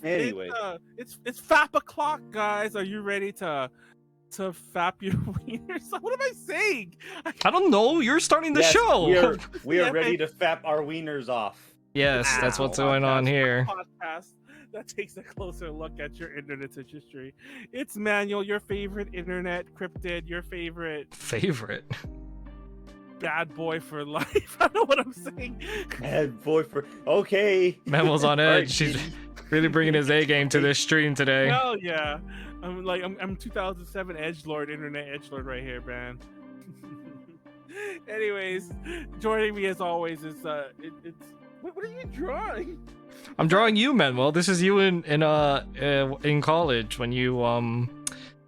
Anyway, it's FAP o'clock, guys. Are you ready to fap your wieners? What am I saying? I don't know. You're starting the yes, show. we are ready to fap our wieners off. Yes, that's what's going on here. Podcast that takes a closer look at your internet history. It's Manuel, your favorite internet cryptid, your favorite bad boy for life. I don't know what I'm saying. Bad boy for okay. Manuel's on edge. She's really bringing his A game to this stream today. Hell yeah. I'm 2007 edgelord, internet edgelord right here, man. Anyways, joining me as always is it's what are you drawing? I'm drawing you, Manuel. This is you in college when you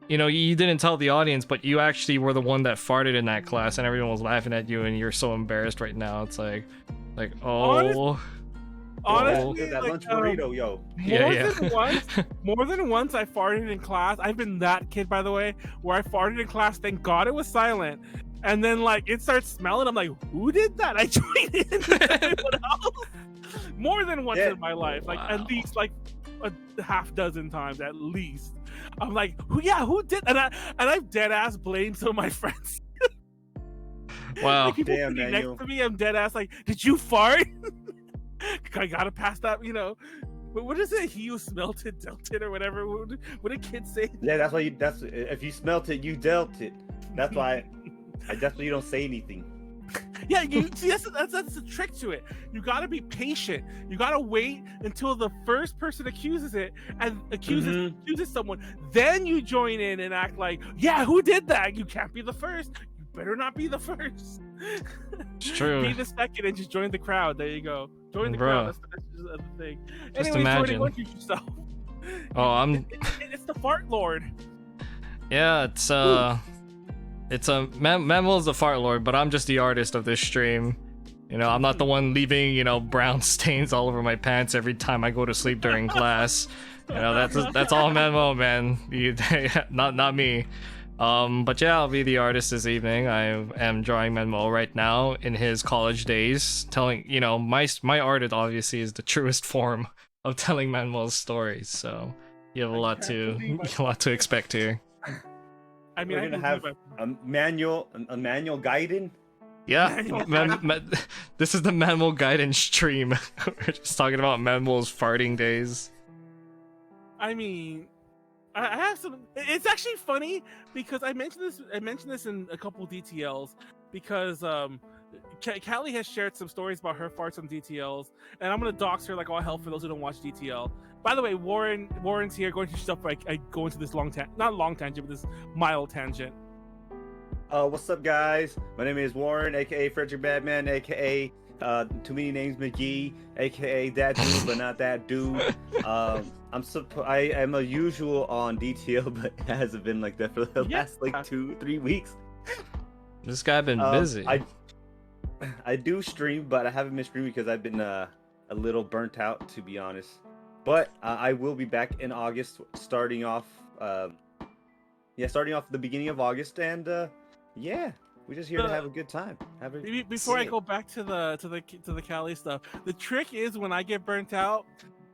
you didn't tell the audience, but you actually were the one that farted in that class, and everyone was laughing at you, and you're so embarrassed right now. It's like oh. Honestly, that lunch burrito, yo. More than once I farted in class. I've been that kid, by the way, where I farted in class. Thank God it was silent. And then it starts smelling. I'm like, who did that? I joined in. Everyone else. More than once in my life, at least a half dozen times at least. I'm like, who did? And I've dead ass blamed some of my friends. Wow. Damn, next to me, I'm dead ass like, did you fart? I gotta pass that, But what is it? He who smelt it dealt it, or whatever. What did kids say? Yeah, that's why. That's if you smelt it, you dealt it. That's why. That's why you don't say anything. Yeah, see, that's the trick to it. You gotta be patient. You gotta wait until the first person accuses someone. Then you join in and act like, yeah, who did that? You can't be the first. You better not be the first. It's true. Be the second and just join the crowd. There you go. Join the crowd. That's just the thing. Just Anyway, imagine. Jordan, introduce yourself. Oh, It's the fart lord. Yeah, Manuel's the fart lord, but I'm just the artist of this stream. I'm not the one leaving, brown stains all over my pants every time I go to sleep during class. That's all Manuel, man. Not me. But yeah, I'll be the artist this evening. I am drawing Manuel right now in his college days, telling, my art obviously is the truest form of telling Manuel's stories. So you have a lot to expect here. I mean, we're gonna have a manual guidance. Yeah, this is the Manuel guidance stream. We're just talking about Manuel's farting days. I mean, I have some. It's actually funny because I mentioned this in a couple DTLs because Callie has shared some stories about her farts on DTLs, and I'm gonna dox her like all hell for those who don't watch DTL. By the way, Warren's here going through stuff. I go into this not long tangent, but this mild tangent. What's up, guys? My name is Warren, aka Frederick Badman, aka too many names McGee, aka that dude, but not that dude. I am a usual on DTL, but it hasn't been like that for the last 2-3 weeks. This guy been busy. I do stream, but I haven't been streaming because I've been a little burnt out, to be honest. But I will be back in August, starting off the beginning of August, and we're just here to have a good time. Before I go back to the Cali stuff, the trick is when I get burnt out,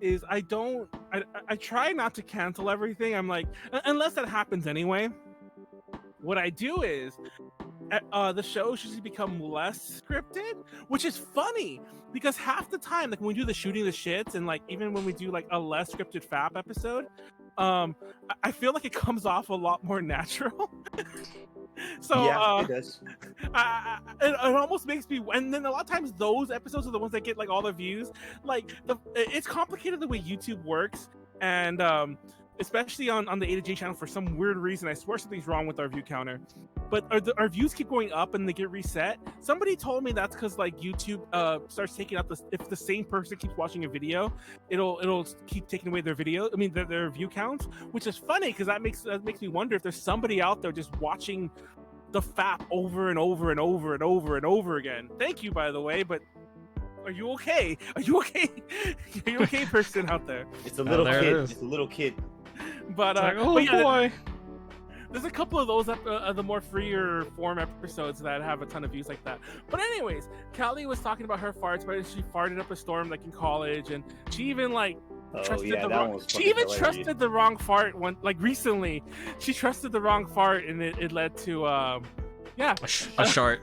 is I try not to cancel everything. I'm like, unless that happens anyway. What I do is the shows usually become less scripted, which is funny because half the time, like when we do the shooting the shits and like even when we do like a less scripted FAP episode, I feel like it comes off a lot more natural. So yeah, it does. It almost makes me, and then a lot of times those episodes are the ones that get like all the views. Like it's complicated the way YouTube works, and especially on the A to J channel for some weird reason. I swear something's wrong with our view counter, but our views keep going up and they get reset. Somebody told me that's because like YouTube starts taking out if the same person keeps watching a video, it'll keep taking away their view counts, which is funny because that makes me wonder if there's somebody out there just watching the FAP over and over and over and over and over again. Thank you, by the way, but are you okay? Are you okay? Are you okay, person out there? It's a little kid. It's a little kid. But boy. There's a couple of those the more freer form episodes that have a ton of views like that. But anyways, Callie was talking about her farts, but she farted up a storm like in college, and she even like Oh yeah, that one was She fucking even hilarious. trusted the wrong fart when, like, recently. She trusted the wrong fart, and it led to yeah, A shart.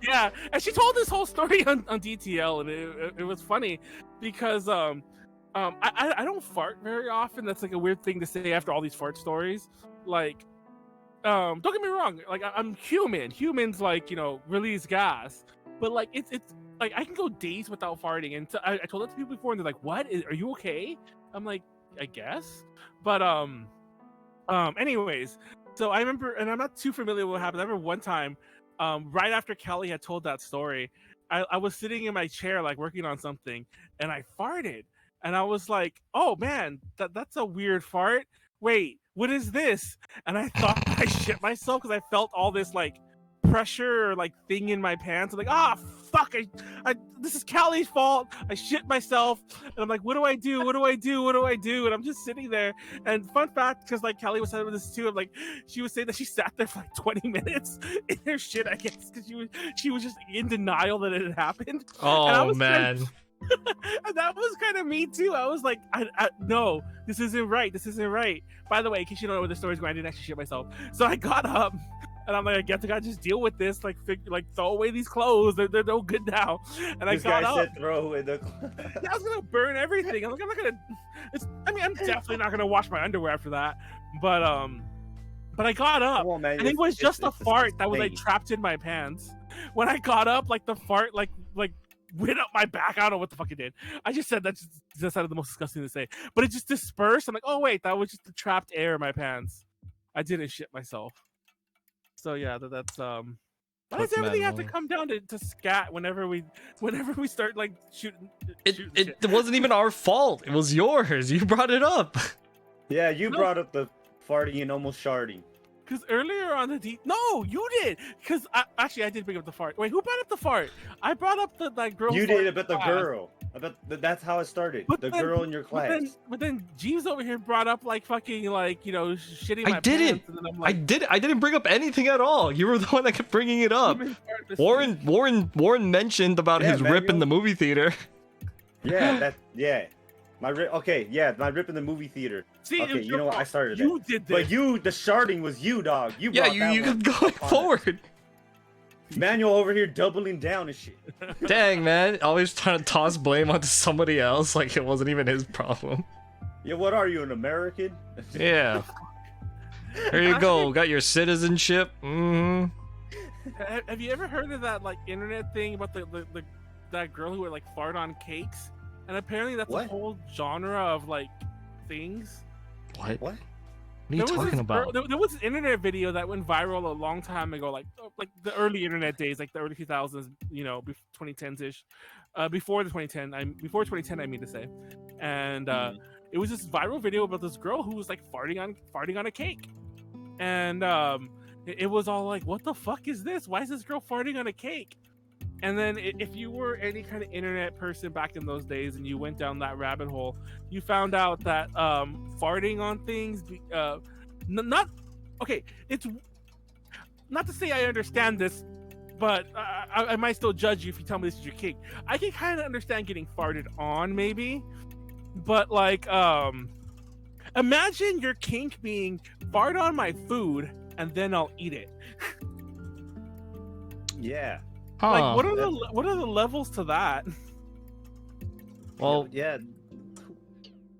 yeah. And she told this whole story on DTL, and it was funny because I don't fart very often. That's like a weird thing to say after all these fart stories. Like, don't get me wrong, like I'm human. Humans, like, you know, release gas, but like it's like I can go days without farting. And I told that to people before, and they're like, "What? Are you okay?" I'm like, "I guess," but anyways. So I remember, and I'm not too familiar with what happened. I remember one time, right after Kelly had told that story, I was sitting in my chair, like working on something, and I farted, and I was like, "Oh man, that's a weird fart. Wait, what is this?" And I thought I shit myself because I felt all this like pressure or like thing in my pants. I'm like, "Ah, fuck! This is Callie's fault. I shit myself." And I'm like, "What do I do? What do I do? What do I do?" And I'm just sitting there. And fun fact, because like Callie was saying this too, I'm like, she was saying that she sat there for like 20 minutes in her shit, I guess, because she was just in denial that it had happened. And I Oh was man. and that was kind of me too. I was like, no, this isn't right. This isn't right. By the way, in case you don't know where the story's going, I didn't actually shit myself. So I got up, and I'm like, I guess I gotta just deal with this. Like, throw away these clothes. They're no good now. And This I got guy up. said throw in the. Yeah, I was gonna burn everything. I'm like, I'm not gonna. I'm definitely not gonna wash my underwear after that. But I got up, Come on, man, and it was just a it's fart that was like insane. trapped in my pants. When I got up, like the fart, like went up my back. I don't know what the fuck it did. I just said that just sounded the most disgusting to say, but it just dispersed. I'm like, oh wait, that was just the trapped air in my pants. I didn't shit myself. So yeah, that's Why does Fuck everything have to Manuel. come down to scat whenever we start like shooting shit? It wasn't even our fault. It was yours. You brought it up. Yeah, you No. brought up the farting and almost sharding. Because earlier on the no, you did. Because actually, I did bring up the fart. Wait, who brought up the fart? I brought up that girl. You fart did in about the class. girl. That's how it started. But the then- girl in your class. But then Jeeves over here brought up like fucking like, you know, shitting my I didn't. pants, and then I'm like, I didn't bring up anything at all. You were the one that kept bringing it up. women fart this Warren mentioned about Yeah, his rip in Manuel. the movie theater. Yeah. My rip. Okay, yeah, my rip in the movie theater. thing. See, it Okay, was you your know what? I fault. started that. You did this. But the sharding was you, dog. You Yeah, brought that you one could go upon us. forward. Manuel over here doubling down and shit. Dang, man. Always trying to toss blame onto somebody else like it wasn't even his problem. Yeah, what are you, an American? Yeah. There you go. Got your citizenship. Mm-hmm. Have you ever heard of that like internet thing about the that girl who would like fart on cakes? And apparently that's What? a whole genre of like things. What? What? What are you There was talking this about? there was an internet video that went viral a long time ago, like the early internet days, like the early 2000s, you know, 2010s ish, before 2010, I mean to say, and it was this viral video about this girl who was like farting on a cake, and it was all like, what the fuck is this? Why is this girl farting on a cake? And then if you were any kind of internet person back in those days and you went down that rabbit hole, you found out that farting on things, not okay. It's not to say I understand this, but I might still judge you if you tell me this is your kink. I can kind of understand getting farted on, maybe, but like, imagine your kink being fart on my food and then I'll eat it. Yeah. Huh. Like, what are the levels to that? Well, Yeah.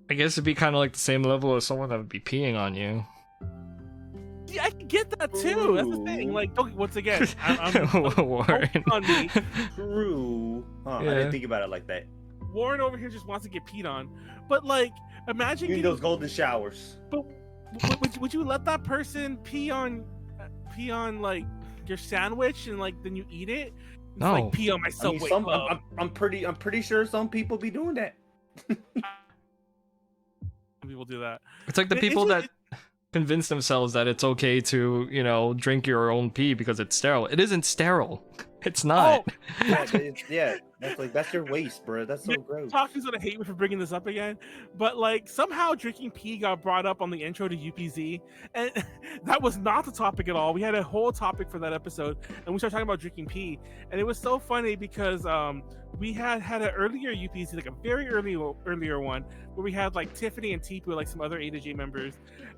I guess it'd be kind of like the same level as someone that would be peeing on you. Yeah, I can get that too. That's the thing. Like, okay, once again, Warren. on me. True. Huh, I Yeah. didn't think about it like that. Warren over here just wants to get peed on, but like, imagine You need getting, those golden showers. but would you let that person pee on like your sandwich and like then you eat it? It's No. like pee on my I mean, Subway some, club. I'm pretty sure some people be doing that. People do that. It's like the It- people it's- that convince themselves that it's okay to, drink your own pee because it's sterile. It isn't sterile. It's not. Yeah, that's your waste, bro. That's so gross. Talking's gonna hate me for bringing this up again, but like somehow drinking pee got brought up on the intro to UPZ, and that was not the topic at all. We had a whole topic for that episode, and we started talking about drinking pee, and it was so funny because we had an earlier UPZ, like a very earlier one, where we had like Tiffany and Tipu, like some other A to J members,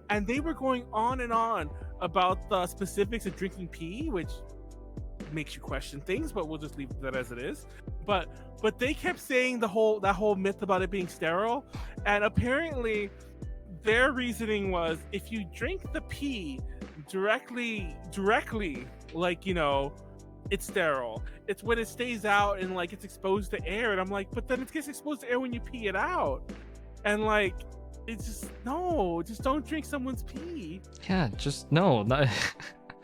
and they were going on and on about the specifics of drinking pee, which makes you question things, but we'll just leave that as it is. But they kept saying that whole myth about it being sterile, and apparently their reasoning was if you drink the pee directly, like, you know, it's sterile. It's when it stays out and like it's exposed to air, and I'm like, but then it gets exposed to air when you pee it out, and like it's just just don't drink someone's pee. Yeah, just no. Not,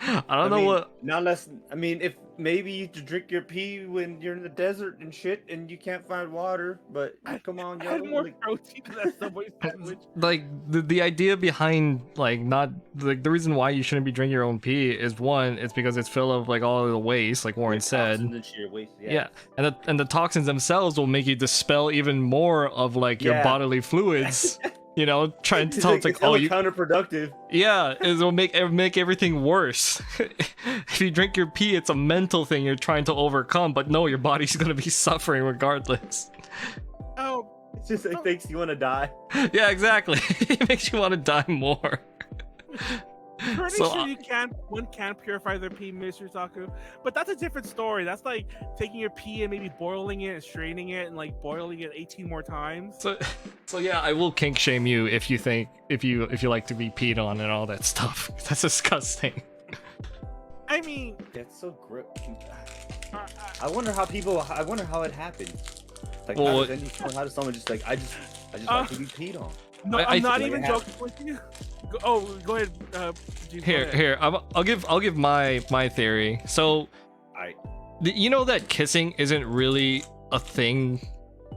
I don't know what. Not less. I mean, if maybe you to drink your pee when you're in the desert and shit, and you can't find water. But come on, I had more like, protein in that Subway sandwich. Like the idea behind like not like the reason why you shouldn't be drinking your own pee is one, it's because it's full of like all of the waste, like Warren said. And sheer waste, Yeah, and the toxins themselves will make you dispel even more of like your bodily fluids. You know, trying to tell it's like, oh, you counterproductive. Yeah, it'll make everything worse. If you drink your pee, it's a mental thing you're trying to overcome, but no, your body's gonna be suffering regardless. Oh, it's just it makes you want to die. Yeah, exactly. It makes you want to die more. Pretty sure one can purify their pee, Mr. Saku, but that's a different story. That's like taking your pee and maybe boiling it and straining it and like boiling it 18 more times. So yeah, I will kink shame you if you like to be peed on and all that stuff. That's disgusting. I mean, that's so gross. I wonder how it happened. Like, well, how does someone just like I just like to be peed on? No, I'm not even joking with you. Go ahead. Here. I'll give my theory. So, you know that kissing isn't really a thing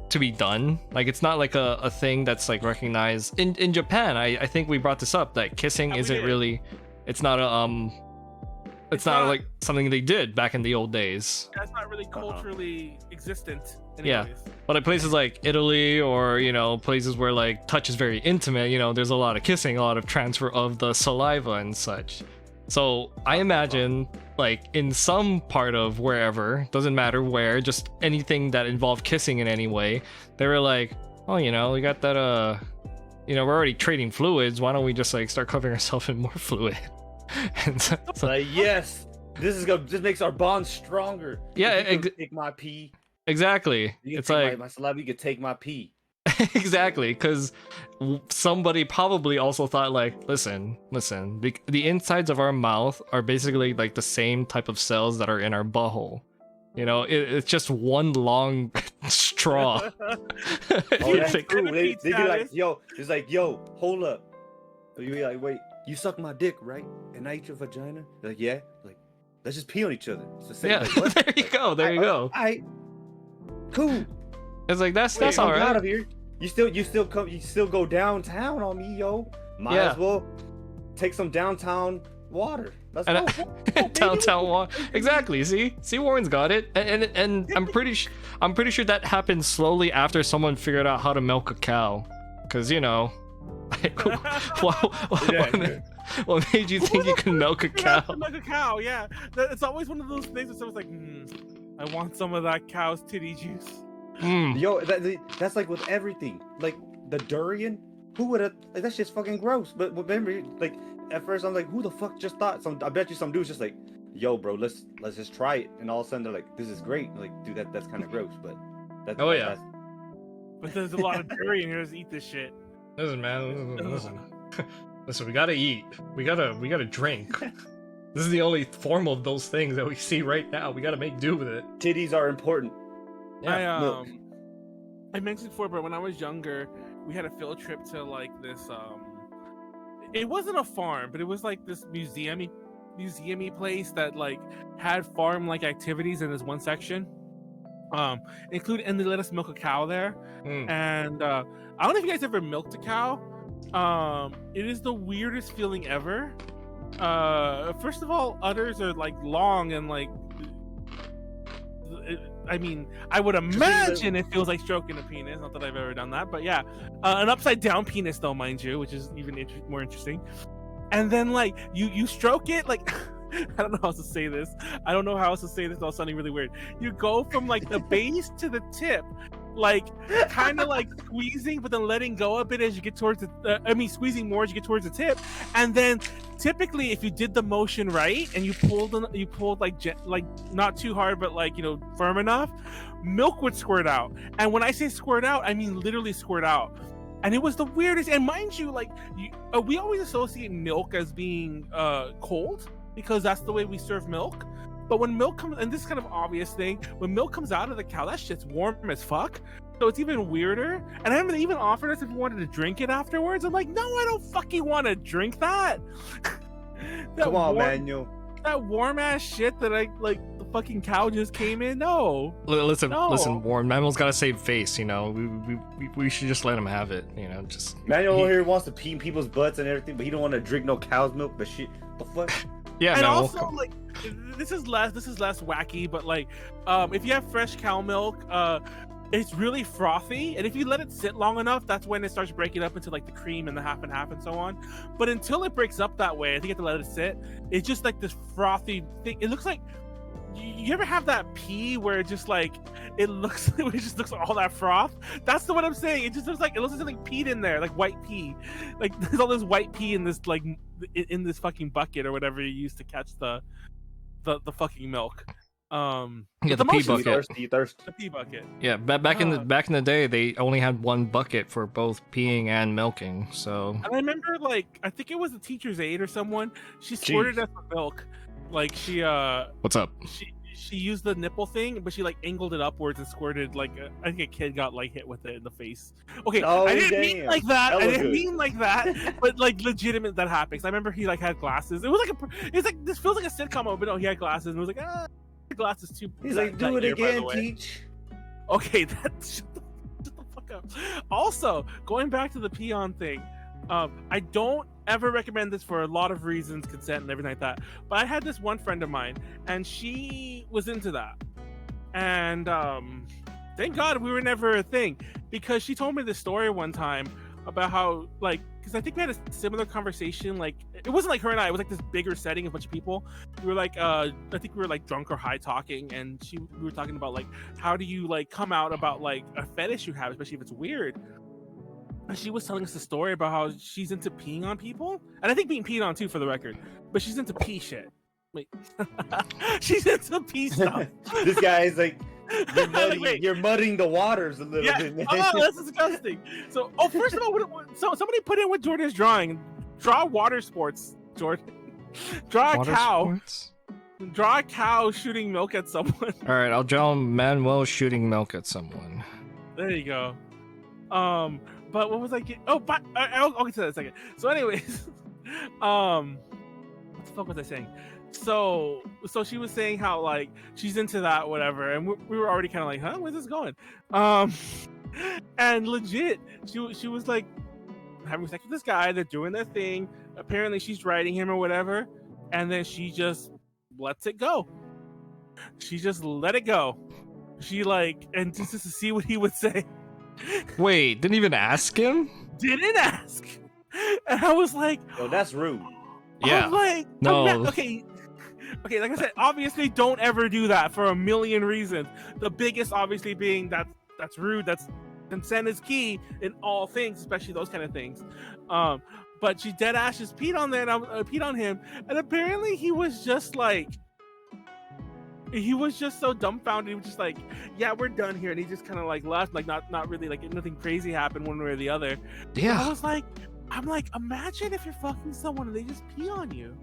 to be done. Like it's not like a thing that's like recognized in Japan. I think we brought this up that kissing isn't really. It's not like something they did back in the old days. That's not really culturally existent. Anyways. Yeah, but at places like Italy or, you know, places where like touch is very intimate, you know, there's a lot of kissing, a lot of transfer of the saliva and such. So I imagine like in some part of wherever, doesn't matter where, just anything that involved kissing in any way, they were like, oh, you know, we got that, you know, we're already trading fluids. Why don't we just like start covering ourselves in more fluid? And so, like, yes, this makes our bond stronger. Yeah, take my pee. Exactly. It's like my saliva, you could take my pee. Exactly, because somebody probably also thought like, listen, the insides of our mouth are basically like the same type of cells that are in our butthole. You know, it's just one long straw. Oh, that's true. They'd be like, yo, it's like, yo, hold up. You'd be like, wait, you suck my dick, right? And I eat your vagina? They're like, yeah. Like, let's just pee on each other. It's the same. Yeah, like, what? there you go. There you go. Cool. It's like that's all right. Out of here. You still go downtown on me, yo. Might as well take some downtown water. Let's go. Downtown water. Exactly. See, Warren's got it. And I'm pretty sure that happened slowly after someone figured out how to milk a cow. Cause you know, what made you think you can milk a cow? Milk a cow, yeah. It's always one of those things that someone's like, I want some of that cow's titty juice. Yo, that's like with everything. Like the durian, who would have? Like, that's just fucking gross. But remember, like at first I'm like, who the fuck just thought? I bet you some dude's just like, yo, bro, let's just try it. And all of a sudden they're like, this is great. Like, dude, that's kind of gross. But but there's a lot of durian here to eat this shit. Listen, man. Listen. We gotta eat. We gotta drink. This is the only form of those things that we see right now. We gotta make do with it. Titties are important. Yeah, I mentioned before, but when I was younger, we had a field trip to like this. It wasn't a farm, but it was like this museum-y place that like had farm-like activities in this one section. And they let us milk a cow there. And I don't know if you guys ever milked a cow. It is the weirdest feeling ever. First of all, udders are like long and like I mean, I would imagine it feels like stroking a penis. Not that I've ever done that, but yeah, an upside down penis though, mind you, which is even more interesting. And then like you stroke it like. I don't know how else to say this. I don't know how else to say this without sounding really weird. You go from like the base to the tip, like kind of like squeezing, but then letting go a bit as you get towards the. Squeezing more as you get towards the tip, and then typically, if you did the motion right and you pulled like not too hard, but like firm enough, milk would squirt out. And when I say squirt out, I mean literally squirt out. And it was the weirdest. And mind you, like we always associate milk as being cold, because that's the way we serve milk. But when milk comes, and this is kind of obvious thing, when milk comes out of the cow, that shit's warm as fuck. So it's even weirder. And I haven't even offered us if we wanted to drink it afterwards. I'm like, no, I don't fucking want to drink that. Come on, Manuel. That warm ass shit that the fucking cow just came in. No. Listen, No. Warren. Manuel's got to save face. We should just let him have it. Just Manuel over here wants to pee in people's butts and everything, but he don't want to drink no cow's milk. But shit, the fuck. Yeah, and no. also like this is less wacky, but like if you have fresh cow milk, it's really frothy, and if you let it sit long enough, that's when it starts breaking up into like the cream and the half and half and so on. But until it breaks up that way, I think you have to let it sit. It's just like this frothy thing. It looks like, you ever have that pee where it just like it just looks like all that froth? That's the what I'm saying. It looks like something peed in there, like white pee. Like there's all this white pee in this like in this fucking bucket or whatever you use to catch the fucking milk. Yeah, the pee bucket. You thirst. The pee bucket. Yeah, back in the day, they only had one bucket for both peeing and milking. So. And I remember, like, I think it was the teacher's aide or someone. She squirted us with milk. Like she What's up? She used the nipple thing, but she like angled it upwards and squirted. Like I think a kid got like hit with it in the face. Okay, Oh, I didn't damn. mean like that. That I was didn't good. mean like that. But like legitimate, that happened. 'Cause I remember he like had glasses. It was like this feels like a sitcom, but no, he had glasses and it was like glasses too. He's like, do it again, Teach. Okay, shut the fuck up. Also, going back to the peon thing, I don't ever recommend this for a lot of reasons, consent and everything like that. But I had this one friend of mine, and she was into that, and thank God we were never a thing, because she told me this story one time about how, like, because I think we had a similar conversation. Like, it wasn't like her and I, it was like this bigger setting, a bunch of people. We were like, I think we were like drunk or high talking, and we were talking about like, how do you like come out about like a fetish you have, especially if it's weird. And she was telling us a story about how she's into peeing on people, and I think being peed on too, for the record. But she's into pee shit. Wait, she's into pee stuff. This guy is like, Wait. you're muddying the waters a little bit, man. Oh, that's disgusting. So, first of all, so somebody put in what Jordan is drawing. Draw water sports, Jordan. Draw a Water cow. sports? Draw a cow shooting milk at someone. All right, I'll draw Manuel shooting milk at someone. There you go. But what was I getting? Oh, but I'll get to that in a second. So, anyways, what the fuck was I saying? So she was saying how like she's into that, whatever, and we were already kind of like, huh, where's this going? And legit, she was like having sex with this guy. They're doing their thing. Apparently, she's writing him or whatever, and then she just lets it go. She just let it go. She like, and just to see what he would say. Wait, didn't even ask him? Didn't ask. And I was like, Yo, that's rude. Yeah. I'm like, No. Okay, like I said, obviously don't ever do that for a million reasons. The biggest obviously being that's rude, that's consent is key in all things, especially those kind of things. But she dead ass just peed on there, and I peed on him, and apparently he was just so dumbfounded. He was just like, yeah, we're done here, and he just kind of like left, like not really, like nothing crazy happened one way or the other. Yeah. I'm like, imagine if you're fucking someone and they just pee on you.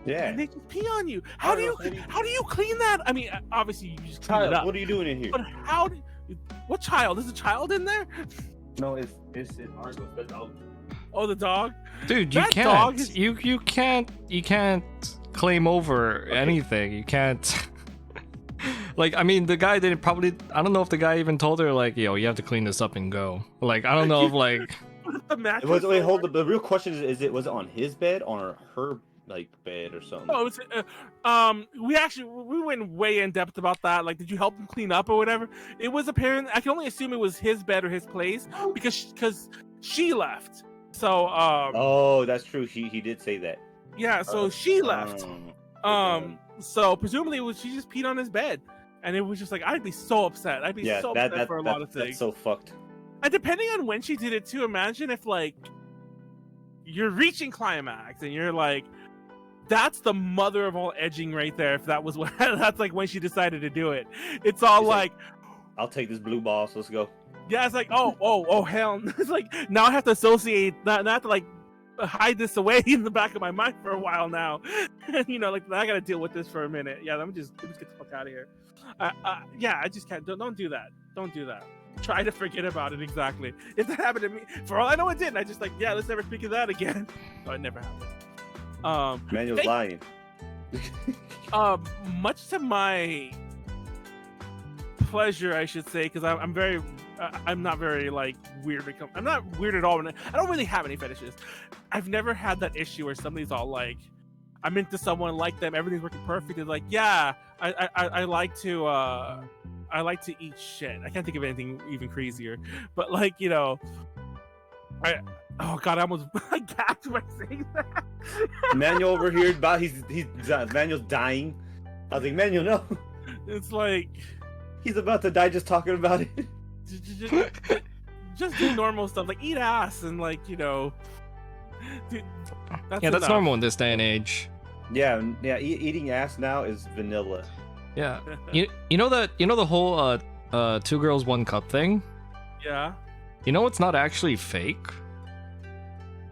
Yeah. And they just pee on you. How do you clean that? I mean, obviously you just clean it Child, up. what are you doing in here? But what child? Is a child in there? No, it's Argo, the dog. Oh, the dog? Dude, you That can't. dog is- You can't claim over anything. You can't. Like, I mean, the guy didn't probably. I don't know if the guy even told her like, yo, you have to clean this up and go. Like, I don't know if like. The mattress. Wait, hold up. The real question is was it on his bed or her like bed or something. Oh, we went way in depth about that. Like, did you help him clean up or whatever? It was apparent. I can only assume it was his bed or his place because she left. So Oh, that's true. He did say that. yeah. So she left. Okay. So presumably she just peed on his bed, and it was just like I'd be so upset. I'd be so upset for a lot of things. That's so fucked. And depending on when she did it too, imagine if like you're reaching climax and you're like, that's the mother of all edging right there. If that was what that's like when she decided to do it. It's all like, I'll take this blue ball. So let's go. Yeah, it's like oh hell. It's like now I have to associate not to like hide this away in the back of my mind for a while now. You know, like I gotta deal with this for a minute. Yeah, let me just get the fuck out of here. Yeah, I just can't. Don't do that. Don't do that. Try to forget about it. Exactly. If that happened to me, for all I know, it didn't. I just like, yeah, let's never speak of that again. No, it never happened. Manuel's lying. Much to my pleasure, I should say, because I'm very, I'm not very like weird. I'm not weird at all. I don't really have any fetishes. I've never had that issue where somebody's all like, I'm into someone, like them, everything's working perfect. It's like, yeah, I like to eat shit. I can't think of anything even crazier. But like, you know, oh god, I almost gagged by saying that. Manuel over here, Manuel's dying. I was like, Manuel, no. It's like He's about to die just talking about it. just do normal stuff like eat ass and like, you know, dude, that's normal in this day and age. Yeah, eating ass now is vanilla. Yeah, you know the whole 2 girls 1 cup thing. Yeah. You know it's not actually fake.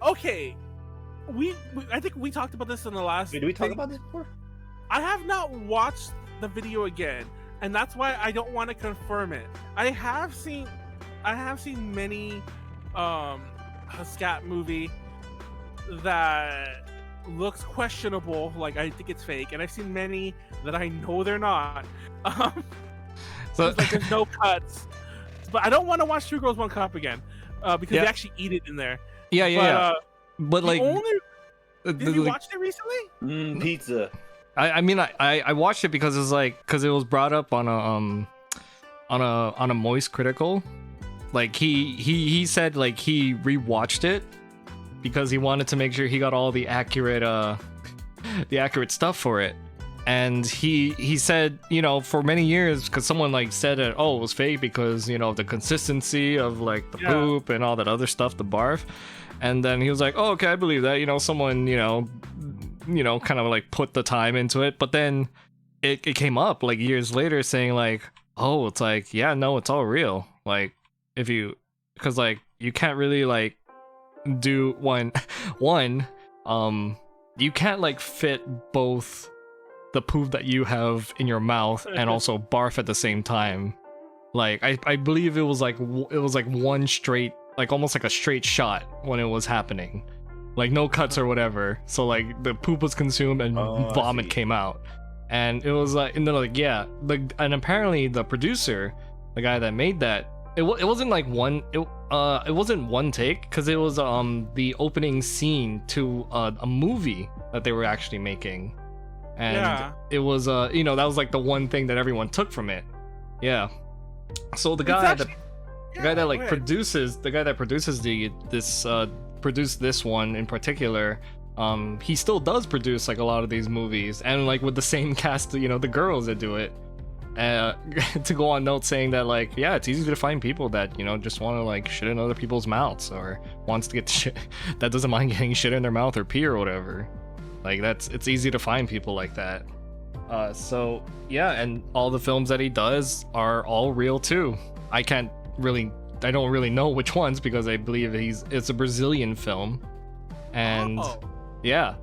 Okay, I think we talked about this in the last. Wait, did we talk about this before? I have not watched the video again, and that's why I don't want to confirm it. I have seen many a scat movie that looks questionable, like I think it's fake, and I've seen many that I know they're not. So like there's no cuts, but I don't want to watch 2 girls 1 cup again because they actually eat it in there. Yeah. But like, did you watch it recently? Pizza. I mean, I watched it because it was brought up on a Moist Critical. Like he said like he rewatched it because he wanted to make sure he got all the accurate stuff for it. And he said, you know, for many years, because someone like said it, it was fake because, you know, the consistency of like the poop and all that other stuff, the barf. And then he was like, oh, okay, I believe that, you know, someone, you know, kind of like put the time into it. But then it came up like years later saying like, oh, it's like, yeah, no, it's all real. Like because like you can't really like do one, you can't like fit both the poop that you have in your mouth and also barf at the same time. Like I believe it was like one straight, like almost like a straight shot when it was happening, like no cuts or whatever. So like the poop was consumed and vomit came out, and it was like, and they're like, yeah, like, and apparently the producer, the guy that made that, it wasn't like one, it wasn't one take, because it was the opening scene to a movie that they were actually making. And it was you know, that was like the one thing that everyone took from it. Yeah. So the guy that produces this one in particular, he still does produce like a lot of these movies, and like with the same cast, you know, the girls that do it. To go on note saying that like, yeah, it's easy to find people that, you know, just want to like shit in other people's mouths, or wants to get shit that doesn't mind getting shit in their mouth or pee or whatever. Like it's easy to find people like that. So yeah, and all the films that he does are all real too. I don't really know which ones, because I believe it's a Brazilian film. And yeah.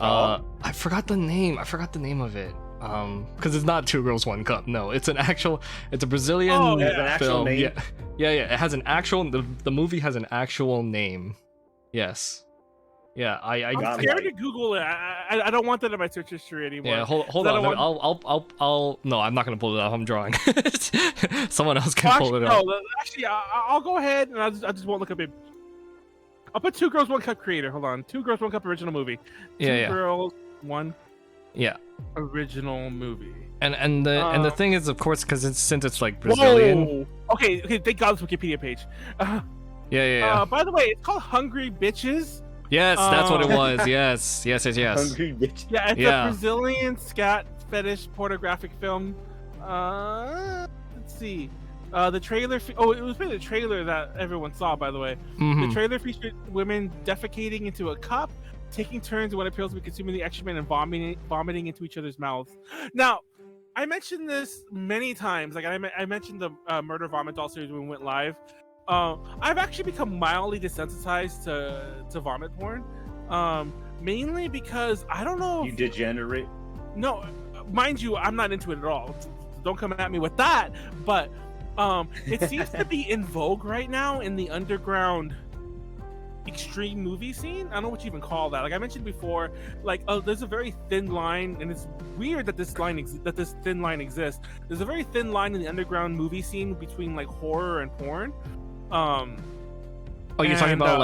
I forgot the name of it. Because it's not 2 girls 1 cup. No, it's a Brazilian film. Name? Yeah. It has an actual. The movie has an actual name. Yes. Yeah, I'm scared to Google it. I don't want that in my search history anymore. Yeah, hold on. I'll. No, I'm not gonna pull it up. I'm drawing. Someone else can pull it up. No, actually, I'll go ahead and I just won't look up it. I'll put Two Girls, One Cup creator. Hold on. Two Girls, One Cup original movie. Yeah, Two Girls, One yeah. original movie. And the thing is, of course, because since it's like Brazilian. Whoa! Okay, thank God this Wikipedia page. Yeah. By the way, it's called Hungry Bitches. Yes, that's what it was. Yes. Hungry bitch. Yeah, it's a Brazilian scat fetish pornographic film. Let's see. The trailer. It was really the trailer that everyone saw. By the way, Mhm. the trailer featured women defecating into a cup, taking turns in what appears to be consuming the excrement and vomiting into each other's mouths. Now, I mentioned this many times. Like I mentioned the Murder Vomit Doll series when we went live. I've actually become mildly desensitized to vomit porn, mainly because I don't know. You degenerate. No, mind you, I'm not into it at all. Don't come at me with that. But it seems to be in vogue right now in the underground extreme movie scene. I don't know what you even call that. Like I mentioned before, like there's a very thin line, and it's weird that this thin line exists. There's a very thin line in the underground movie scene between like horror and porn. Oh, you're talking about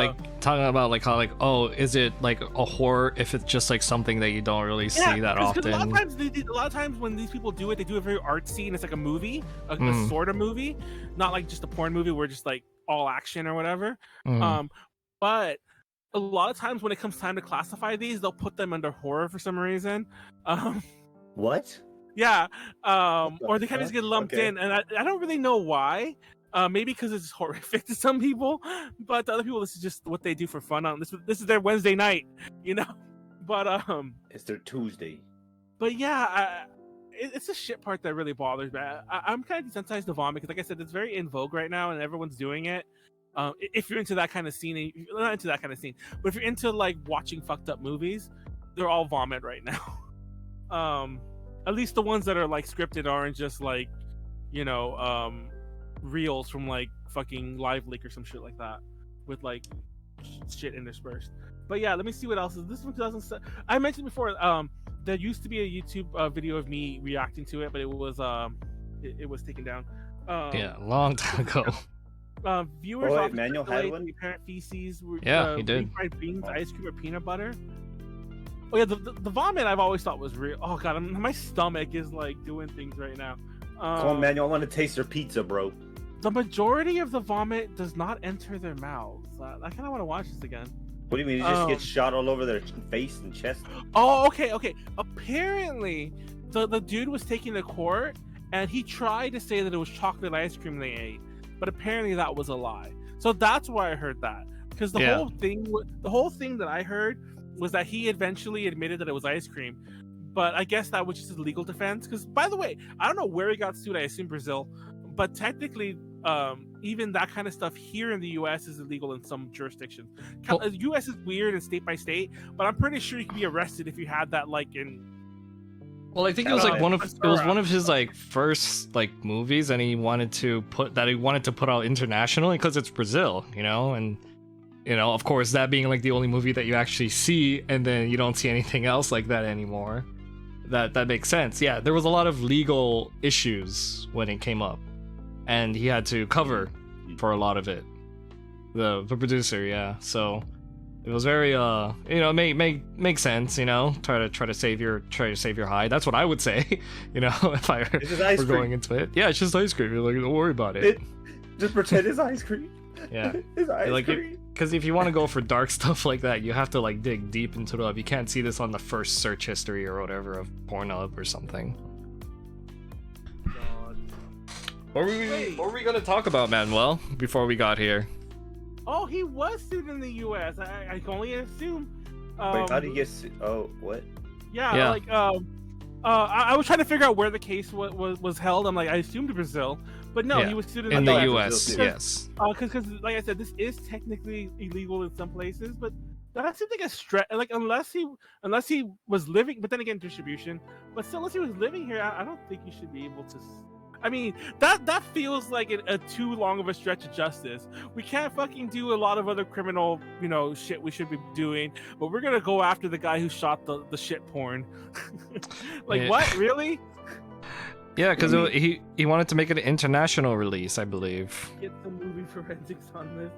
like how like, oh, is it like a horror if it's just like something that you don't really see that often? A lot of times when these people do it, they do it very artsy and it's like a movie, a sort of movie, not like just a porn movie where just like all action or whatever. But a lot of times when it comes time to classify these, they'll put them under horror for some reason. What? Yeah, or they kind of just get lumped Okay. in, and I don't really know why. Maybe because it's horrific to some people, but to other people, this is just what they do for fun. This is their Wednesday night, you know. But It's their Tuesday. But yeah, it's the shit part that really bothers me. I'm kind of desensitized to vomit because, like I said, it's very in vogue right now, and everyone's doing it. If you're into that kind of scene, not into that kind of scene, but if you're into like watching fucked up movies, they're all vomit right now. At least the ones that are like scripted aren't just like, you know, reels from like fucking Live Leak or some shit like that with like shit interspersed. But yeah, let me see what else is this from 2007. I mentioned before there used to be a YouTube video of me reacting to it, but it was taken down. Yeah, a long time ago. Viewers wait, often Manuel had speculate one? the apparent feces were Yeah, he did. refried beans, ice cream, or peanut butter. Oh yeah, the vomit I've always thought was real. Oh god, my stomach is like doing things right now. Come on, Manuel. I want to taste your pizza, bro. The majority of the vomit does not enter their mouths. I kind of want to watch this again. What do you mean? You just get shot all over their face and chest? Oh, okay. Apparently, the dude was taken to court, and he tried to say that it was chocolate ice cream they ate, but apparently that was a lie. So that's why I heard that, because the whole thing that I heard was that he eventually admitted that it was ice cream, but I guess that was just his legal defense. Because by the way, I don't know where he got sued. I assume Brazil, but technically, even that kind of stuff here in the U.S. is illegal in some jurisdictions. The U.S. is weird and state by state, but I'm pretty sure you could be arrested if you had that like in. Well, I think it was like one of his like first like movies, and he wanted to put out internationally because it's Brazil, you know, and you know, of course, that being like the only movie that you actually see, and then you don't see anything else like that anymore. That makes sense. Yeah, there was a lot of legal issues when it came up, and he had to cover for a lot of it. The producer, yeah. So it was very you know, make sense, you know. Try to save your hide. That's what I would say, you know, if I were going into it. Yeah, it's just ice cream. You're like, don't worry about it. Just pretend it's ice cream. Yeah, it's ice cream. Because if you want to go for dark stuff like that, you have to like dig deep into it. You can't see this on the first search history or whatever of Pornhub or something. God. What were we gonna talk about, Manuel, before we got here? Oh, he was sued in the U.S. I can only assume. Wait, how did you get? Oh, what? Yeah, like I was trying to figure out where the case was held. I'm like, I assumed Brazil, but no, he was sued in the U.S. U.S. Yes. Because like I said, this is technically illegal in some places, but that seems like a stretch. Like unless he was living, but then again, distribution. But still, unless he was living here, I don't think you should be able to. I mean, that feels like a too long of a stretch of justice. We can't fucking do a lot of other criminal, you know, shit we should be doing, but we're gonna go after the guy who shot the shit porn. Like, what? Really? Yeah, because he wanted to make it an international release, I believe. Get some movie forensics on this.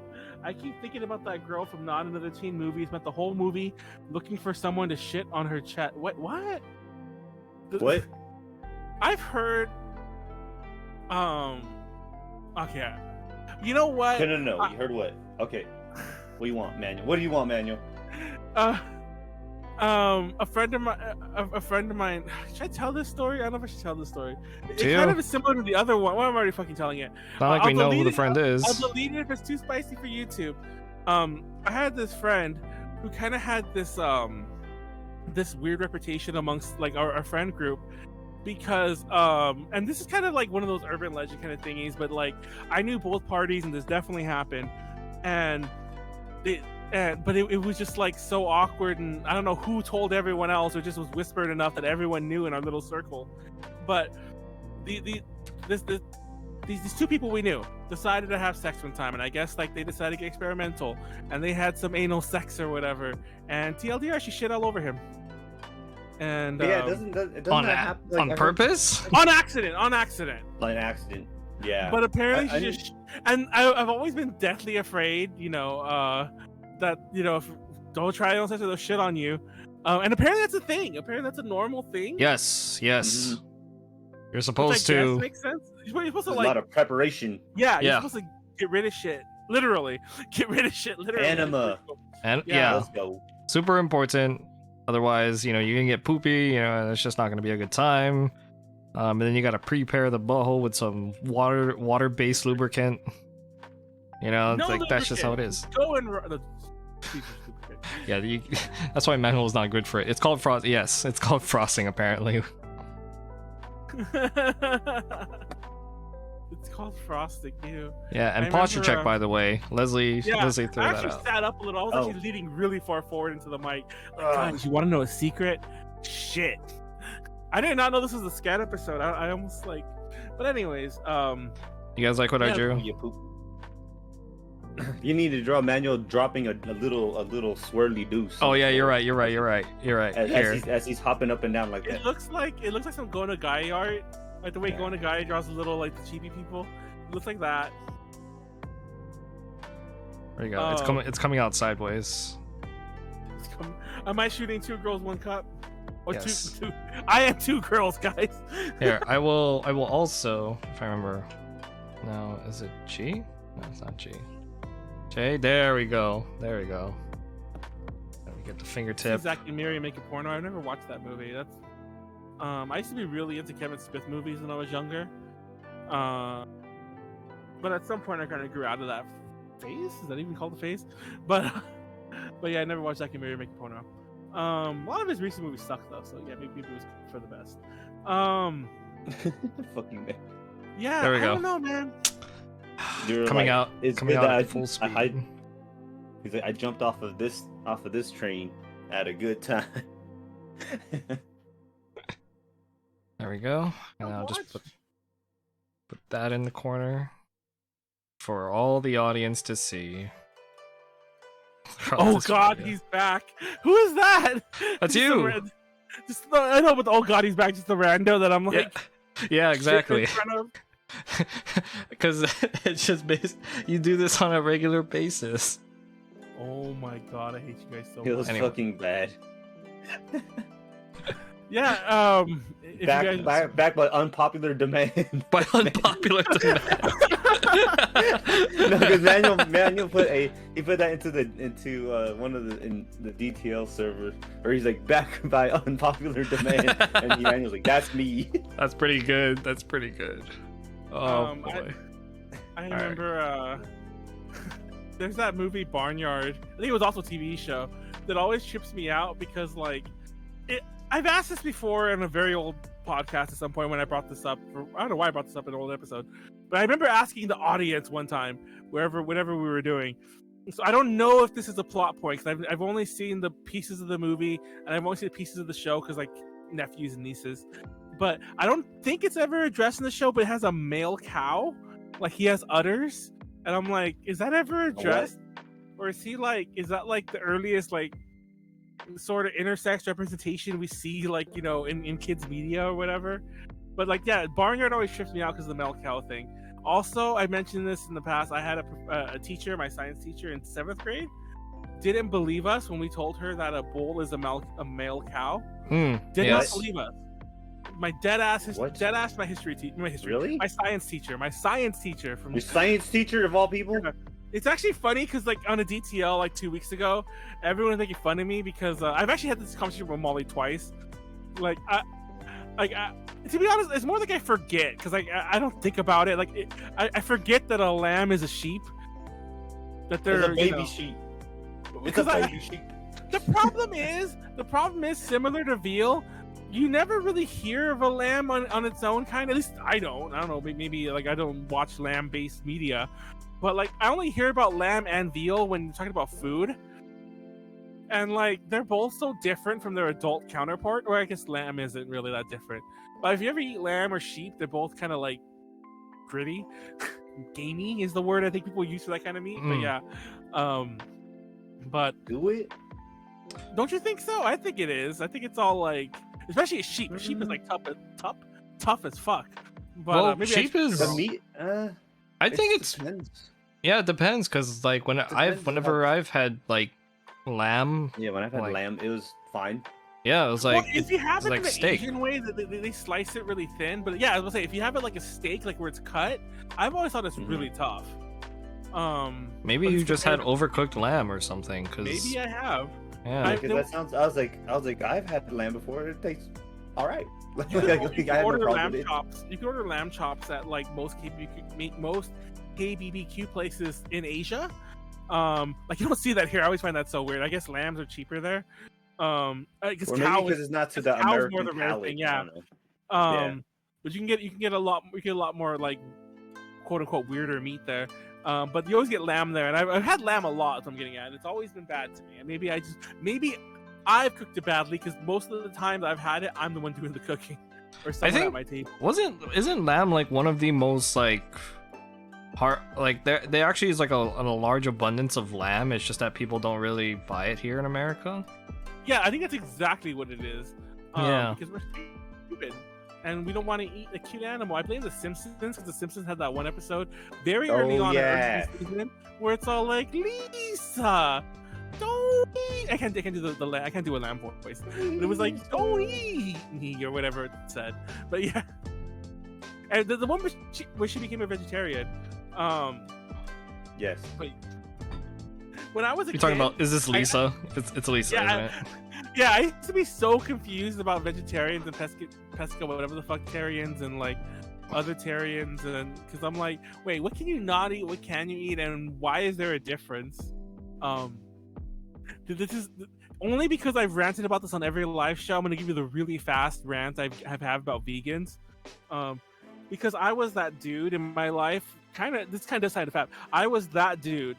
I keep thinking about that girl from Not Another Teen Movie. Spent the whole movie looking for someone to shit on her chest. What? What? I've heard. Okay. You know what? No. You heard what? Okay. What do you want, Manuel? What do you want, Manuel? A friend of mine. Should I tell this story? I don't know if I should tell this story. It's Do kind you? of similar to the other one. Well, I'm already fucking telling it. Not like we know who the I'll friend is. delete it if it's too spicy for YouTube. I had this friend who kind of had this this weird reputation amongst like our friend group because and this is kind of like one of those urban legend kind of thingies, but like I knew both parties and this definitely happened, and it was just like so awkward, and I don't know who told everyone else, or just was whispered enough that everyone knew in our little circle. But these two people we knew decided to have sex one time, and I guess like they decided to get experimental, and they had some anal sex or whatever. And TLDR, she shit all over him. And Yeah, it doesn't on happen, like, on purpose? on accident. Like an accident. Yeah. But apparently I she just, and I've always been deathly afraid, that if don't try anal sex or they'll shit on you. And apparently that's a thing. Apparently that's a normal thing. Yes. Mhm. You're Which supposed I guess to. makes sense. You're supposed to There's like a lot of preparation. you're Yeah. supposed to get rid of shit. Literally. Get rid of shit. Literally. Anima. And Yeah. Let's go. super important. Otherwise, you're gonna get poopy. And it's just not gonna be a good time. And then you gotta prepare the butthole with some water-based lubricant. It's No like that's just how it is. Go and Yeah, that's why Manuel is not good for it. It's called frost. Yes, it's called frosting apparently. It's called frosting, ew. Yeah, and I posture remember, check by the way. Leslie threw I that actually out. sat up a little. I was Oh. actually leaning really far forward into the mic. Like, Ugh. guys, you want to know a secret? Shit. I did not know this was a scat episode. I almost like. But anyways, You guys like what I Yeah. drew? You poop. You need to draw Manuel dropping a little swirly deuce. Oh yeah, you're right. Here. As he's hopping up and down like that. it looks like some Go Guy art. Like the way Yeah. Go Guy draws a little like the chibi people. It looks like that. There you go. It's coming out sideways. Am I shooting 2 girls, 1 cup? Or Yes. two? I am 2 girls, guys. Here, I will also, if I remember. No, is it G? No, it's not G. J. There we go. There we go. Let me get the fingertip. Zack and Miri make a porno. I've never watched that movie. That's I used to be really into Kevin Smith movies when I was younger. But at some point I kind of grew out of that phase. Is that even called a phase? But yeah, I never watched Zack and Miri make a porno. A lot of his recent movies suck though, so yeah, maybe it was for the best. Fucking man. Yeah, There we I go. don't know, man. You're Coming like, out it's coming good out that at full speed. He's like, I jumped off of this train at a good time. There we go. And I'll What? just put that in the corner for all the audience to see. Oh This God, video. he's back. Who is that? That's Just you. I know, but oh God, he's back. Just the rando that I'm like. Yeah, shitting exactly. in front of. Because it's just you do this on a regular basis. Oh my God, I hate you guys so It was much. Anyway. fucking bad. Yeah, if you guys... Back by unpopular demand. By unpopular demand. No, because Manuel put that into one of the DTL servers where he's like back by unpopular demand, and Manuel's like, that's me. That's pretty good. Oh boy. I remember there's that movie Barnyard. I think it was also a TV show that always trips me out because I've asked this before in a very old podcast at some point when I brought this up. I don't know why I brought this up in an old episode, but I remember asking the audience one time, whatever we were doing. So I don't know if this is a plot point because I've only seen the pieces of the movie and I've only seen the pieces of the show because like nephews and nieces. But I don't think it's ever addressed in the show. But it has a male cow, like he has udders, and I'm like, is that ever addressed, or is he like, is that like the earliest like sort of intersex representation we see like in kids media or whatever? But like yeah, Barnyard always trips me out because of the male cow thing. Also, I mentioned this in the past. I had a teacher, my science teacher in 7th grade, didn't believe us when we told her that a bull is a male cow. Did not Yes. believe us. My dead ass my history Really? my science teacher from Your science teacher of all people? It's actually funny because like on a DTL like 2 weeks ago, everyone was making fun of me because I've actually had this conversation with Molly twice. Like to be honest, it's more like I forget because like I don't think about it. Like I forget that a lamb is a sheep. That they're It's a baby sheep. It's a baby sheep. The problem is similar to veal. You never really hear of a lamb on its own kind. At least I don't know. Maybe like I don't watch lamb-based media, but like I only hear about lamb and veal when you're talking about food. And like they're both so different from their adult counterpart, or I guess lamb isn't really that different. But if you ever eat lamb or sheep, they're both kind of like gritty. Gamey is the word I think people use for that kind of meat. But yeah. But do it? Don't you think so? I think it is. I think it's all like, especially a sheep. A sheep is like tough as fuck. But Well, maybe sheep is. The meat? I think it's. Depends. Yeah, it depends because like whenever I've had like lamb. Yeah, when I've had like, lamb, it was fine. Yeah, it was like well, if you have it like in the steak. Asian way, they slice it really thin. But yeah, I was gonna say if you have it like a steak, like where it's cut, I've always thought it's really tough. Maybe but you it's just had compared- overcooked lamb or something. Cause Maybe I have. yeah, Because that sounds. I was like, I've had lamb before. It tastes all right. You can I had no order problem lamb with it. chops. You can order lamb chops at like most KBBQ places in Asia. Like you don't see that here. I always find that so weird. I guess lambs are cheaper there. I guess Or maybe cow because it's not to the cow's more American the rare palate. thing, I yeah. don't know. But you can get a lot more like quote unquote weirder meat there. But you always get lamb there, and I've had lamb a lot. That's what I'm getting at. And it's always been bad to me. And maybe I've cooked it badly because most of the times I've had it, I'm the one doing the cooking, or someone at my table. isn't lamb like one of the most like hard like there actually is like a large abundance of lamb. It's just that people don't really buy it here in America. Yeah, I think that's exactly what it is. Yeah. Because we're stupid. And we don't want to eat a cute animal. I blame The Simpsons because The Simpsons had that one episode very early on in the season where it's all like, Lisa, don't eat. I can't do I can't do a lamb voice. But it was like, don't eat me or whatever it said. But yeah. And the one where she became a vegetarian. Yes. But when I was a You're kid, talking about, is this Lisa? It's Lisa, yeah, isn't it? Yeah, I used to be so confused about vegetarians and pesca, whatever the fuck tarians and like other tarians, and because I'm like, wait, what can you not eat? What can you eat? And why is there a difference? This is only because I've ranted about this on every live show. I'm gonna give you the really fast rant I've had about vegans. Because I was that dude in my life. This kind of side of fact. I was that dude.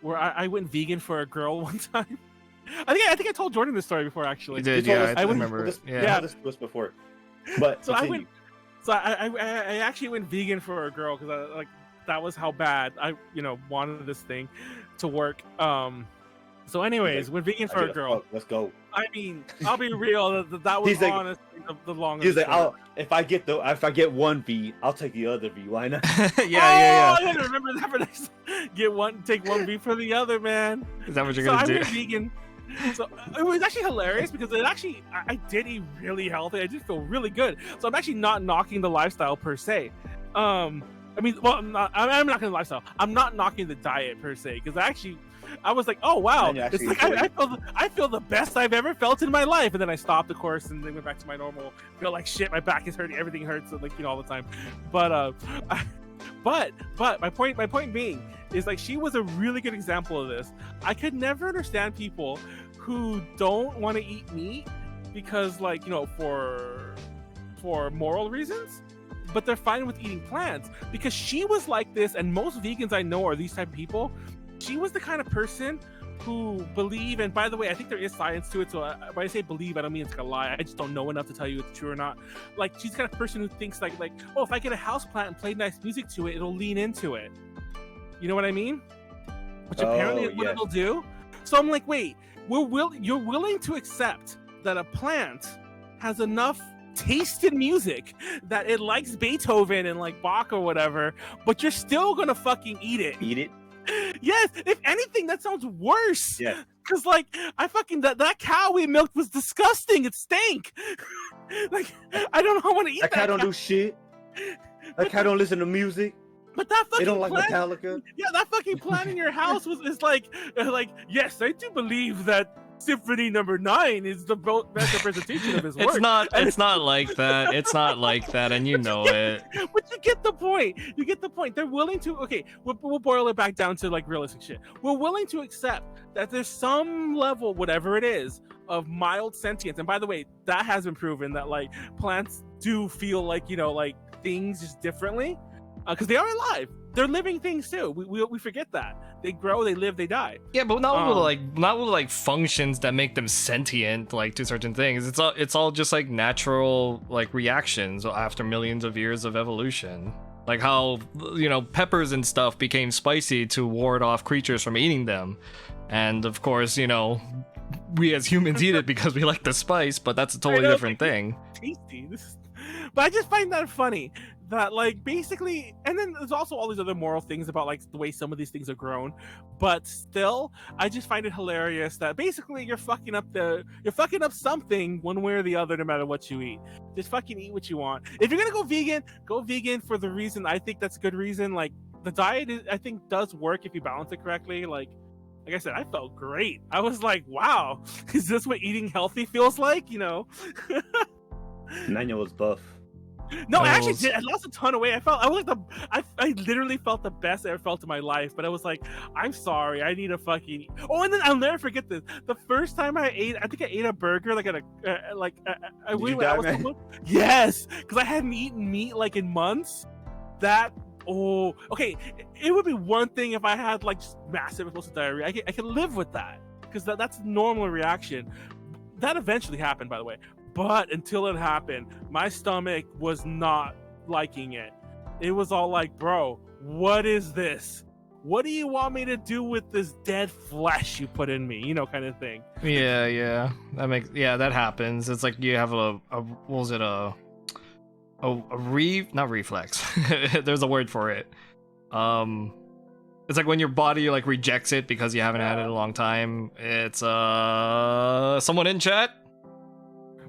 Where I went vegan for a girl one time. I think I told Jordan this story before, actually. You did, You told yeah. us- I I wouldn't- remember. this- Yeah. This was before. But So continue. I actually went vegan for a girl because I like that was how bad I wanted this thing to work. So anyways, went vegan for a girl. Let's go. I mean, I'll be real. That was He's like- honestly the longest. He's like, if I get one V, I'll take the other V. Why not? yeah. I didn't remember that for this. Take one beef for the other, man. Is that what you're So gonna I do? went vegan. So it was actually hilarious because I did eat really healthy. I did feel really good. So I'm actually not knocking the lifestyle per se. I'm not knocking the lifestyle. I'm not knocking the diet per se because I was like, oh wow, And you it's actually like I feel the best I've ever felt in my life. And then I stopped the course and then went back to my normal. Feel like shit. My back is hurting. Everything hurts. Like all the time. But my point being is like she was a really good example of this. I could never understand people who don't want to eat meat because for moral reasons, but they're fine with eating plants because she was like this. And most vegans I know are these type of people. She was the kind of person who believe, and by the way, I think there is science to it. So when I say believe, I don't mean it's gonna lie. I just don't know enough to tell you if it's true or not. Like she's the kind of person who thinks like, oh, if I get a house plant and play nice music to it, it'll lean into it. You know what I mean? Which apparently is what it'll do. So I'm like, wait, you're willing to accept that a plant has enough taste in music, that it likes Beethoven and like Bach or whatever, but you're still gonna fucking eat it. Eat it. Yes, if anything, that sounds worse. Yeah. Cause like I fucking that cow we milked was disgusting. It stank. Like I don't know how I want to eat That cat don't do shit. That cat don't listen to music. But that fucking They don't like plant, Metallica. yeah, that fucking plant in your house is like yes, I do believe that Symphony Number 9 is the best representation of his work. It's not like that. It's not like that, and you know it. But you get the point. You get the point. They're willing to. Okay, we'll boil it back down to like realistic shit. We're willing to accept that there's some level, whatever it is, of mild sentience. And by the way, that has been proven that like plants do feel like like things just differently, because they are alive. They're living things too. We forget that they grow, they live, they die. Yeah, but not with like functions that make them sentient, like to certain things. It's all just like natural like reactions after millions of years of evolution. Like how peppers and stuff became spicy to ward off creatures from eating them, and of course we as humans eat it because we like the spice, but that's a totally different thing. Tasty. But I just find that funny. That like basically, and then there's also all these other moral things about like the way some of these things are grown, but still I just find it hilarious that basically you're fucking up something one way or the other, no matter what you eat. Just fucking eat what you want. If you're gonna go vegan for the reason I think that's a good reason. Like the diet I think does work if you balance it correctly. Like I said, I felt great. I was like, wow, is this what eating healthy feels like? Manuel was buff. No, I actually did. I lost a ton of weight. I literally felt the best I ever felt in my life. But I was like, I'm sorry, I need a fucking. Oh, and then I'll never forget this. The first time I think I ate a burger like at a. Did you die, man? Yes, because I hadn't eaten meat like in months. Okay. It would be one thing if I had like just massive explosive diarrhea. I can live with that because that's a normal reaction. That eventually happened, by the way. But until it happened, my stomach was not liking it. It was all like, bro, what is this? What do you want me to do with this dead flesh you put in me? Kind of thing. Yeah. That happens. It's like you have not reflex. There's a word for it. It's like when your body like rejects it because you haven't had it in a long time. It's someone in chat?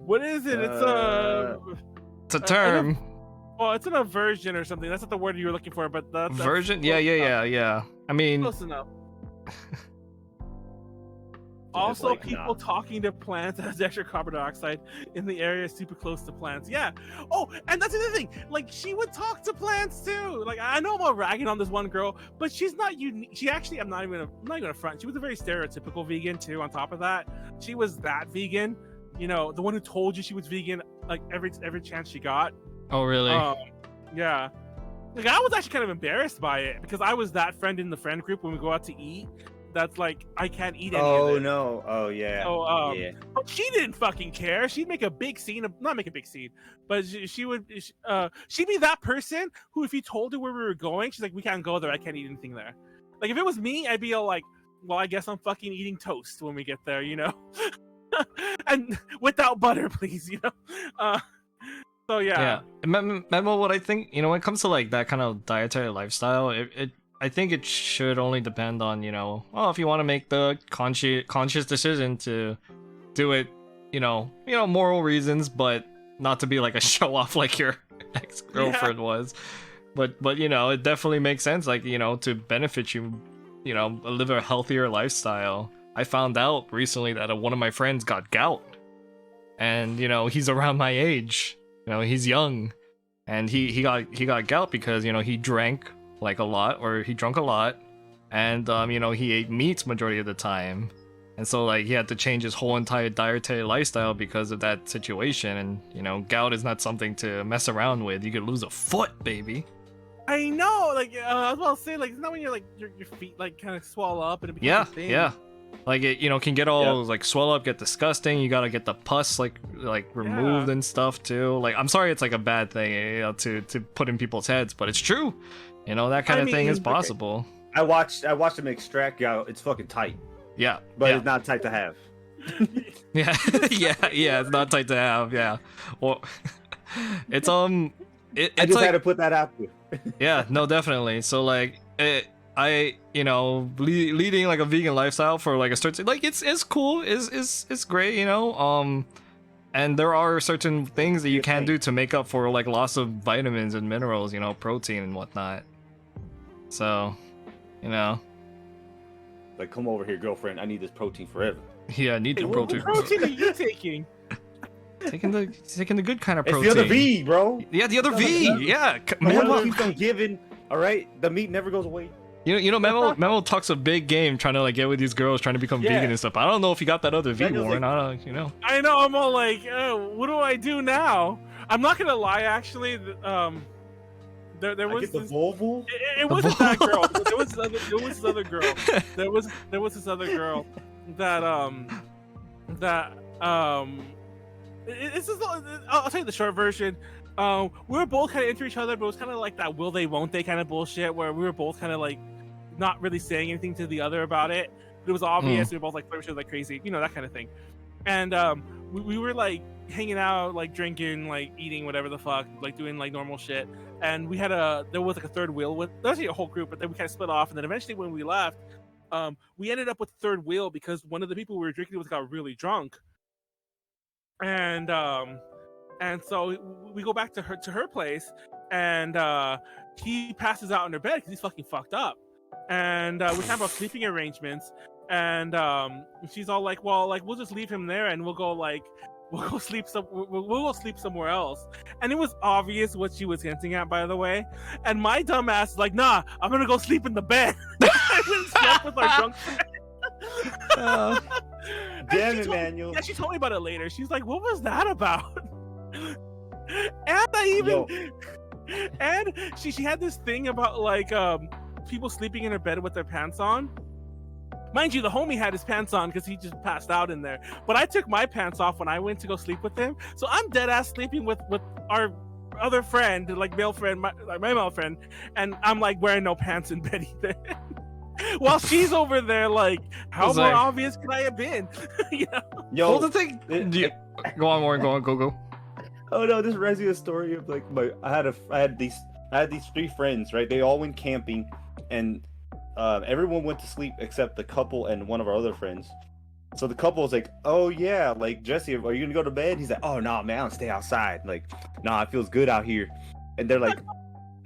What is it? It's a term. It's an aversion or something. That's not the word you were looking for, but that's version. Yeah. I mean, close enough. Also, like, people talking to plants that has extra carbon dioxide in the area super close to plants. Yeah. Oh, and that's the other thing. Like, she would talk to plants too. Like, I know I'm all ragging on this one girl, but she's not unique. She actually, I'm not even gonna front. She was a very stereotypical vegan too. On top of that, she was that vegan. The one who told you she was vegan, like every chance she got. Oh, really? Yeah. Like I was actually kind of embarrassed by it because I was that friend in the friend group when we go out to eat. That's like I can't eat any of it. No! Oh yeah. So, yeah. But she didn't fucking care. She'd make a big scene. Not make a big scene, but she'd be that person who, if you told her where we were going, she's like, we can't go there. I can't eat anything there. Like if it was me, I'd be all like, well, I guess I'm fucking eating toast when we get there, and without butter, please, So yeah. Memo, what I think, when it comes to like that kind of dietary lifestyle, I think it should only depend on, if you want to make the conscious decision to do it, moral reasons, but not to be like a show off like your ex-girlfriend was. But it definitely makes sense, like, to benefit you, live a healthier lifestyle. I found out recently that one of my friends got gout, and he's around my age. He's young, and he got gout because he drank like a lot, or he drunk a lot, and he ate meats majority of the time, and so like he had to change his whole entire dietary lifestyle because of that situation. And gout is not something to mess around with. You could lose a foot, baby. I know, like I was about to say, like, it's not when you're like your feet like kind of swell up and it becomes a thing. Yeah. Like it, can get all like swell up, get disgusting. You gotta get the pus like removed and stuff too. Like, I'm sorry, it's like a bad thing, to put in people's heads, but it's true. That kind of thing is possible. I watched them extract gout. It's fucking tight. Yeah, but it's not tight to have. Yeah, yeah. It's not tight to have. Yeah. Well, it's I it's just like had to put that out there. yeah, no, definitely. So like, leading like a vegan lifestyle for like a certain like it's cool, it's great, and there are certain things that you can do to make up for like loss of vitamins and minerals, protein and whatnot. So, Like, come over here, girlfriend. I need this protein forever. yeah, I need the protein. What protein are you taking? Taking the good kind of It's protein. the other V, bro. Yeah, the other V. Yeah, Memo keeps on giving. All right, the meat never goes away. Memo talks a big game trying to like get with these girls, trying to become vegan and stuff. I don't know if you got that other V, Warren. Like, I know. I'm all like, what do I do now? I'm not gonna lie. Actually, there was the Volvo. It wasn't that girl. There was this other girl. There was this other girl this is. I'll tell you the short version. We were both kind of into each other, but it was kind of like that will they, won't they kind of bullshit, where we were both kind of like not really saying anything to the other about it. But it was obvious. We were both like flirting like crazy, that kind of thing. And we were like hanging out, like drinking, like eating, whatever the fuck, like doing like normal shit. And there was like a third wheel with, there was a whole group, but then we kind of split off. And then eventually when we left, we ended up with the third wheel because one of the people we were drinking with got really drunk. And so we go back to her place, and he passes out in her bed because he's fucking fucked up. And we're talking about sleeping arrangements, and she's all like, "Well, like we'll just leave him there, and we'll go sleep somewhere else." And it was obvious what she was hinting at, by the way. And my dumb ass is like, "Nah, I'm gonna go sleep in the bed." I went and slept with our drunk friend. Damn it, Manuel. Yeah, she told me about it later. She's like, "What was that about?" And she had this thing about like people sleeping in her bed with their pants on. Mind you, the homie had his pants on because he just passed out in there. But I took my pants off when I went to go sleep with him. So I'm dead ass sleeping with our other friend, like male friend, my male friend, and I'm like wearing no pants in bed either. While she's over there, like, how more obvious could I have been? Yo, well, the thing. Go on, Warren. Go. Oh no, this reminds me of a story of like I had these 3 friends, right? They all went camping, and everyone went to sleep except the couple and one of our other friends. So the couple was like, "Oh yeah, like Jesse, are you gonna go to bed?" He's like, "Oh no, man, I'll stay outside. Like, nah, it feels good out here." And they're like,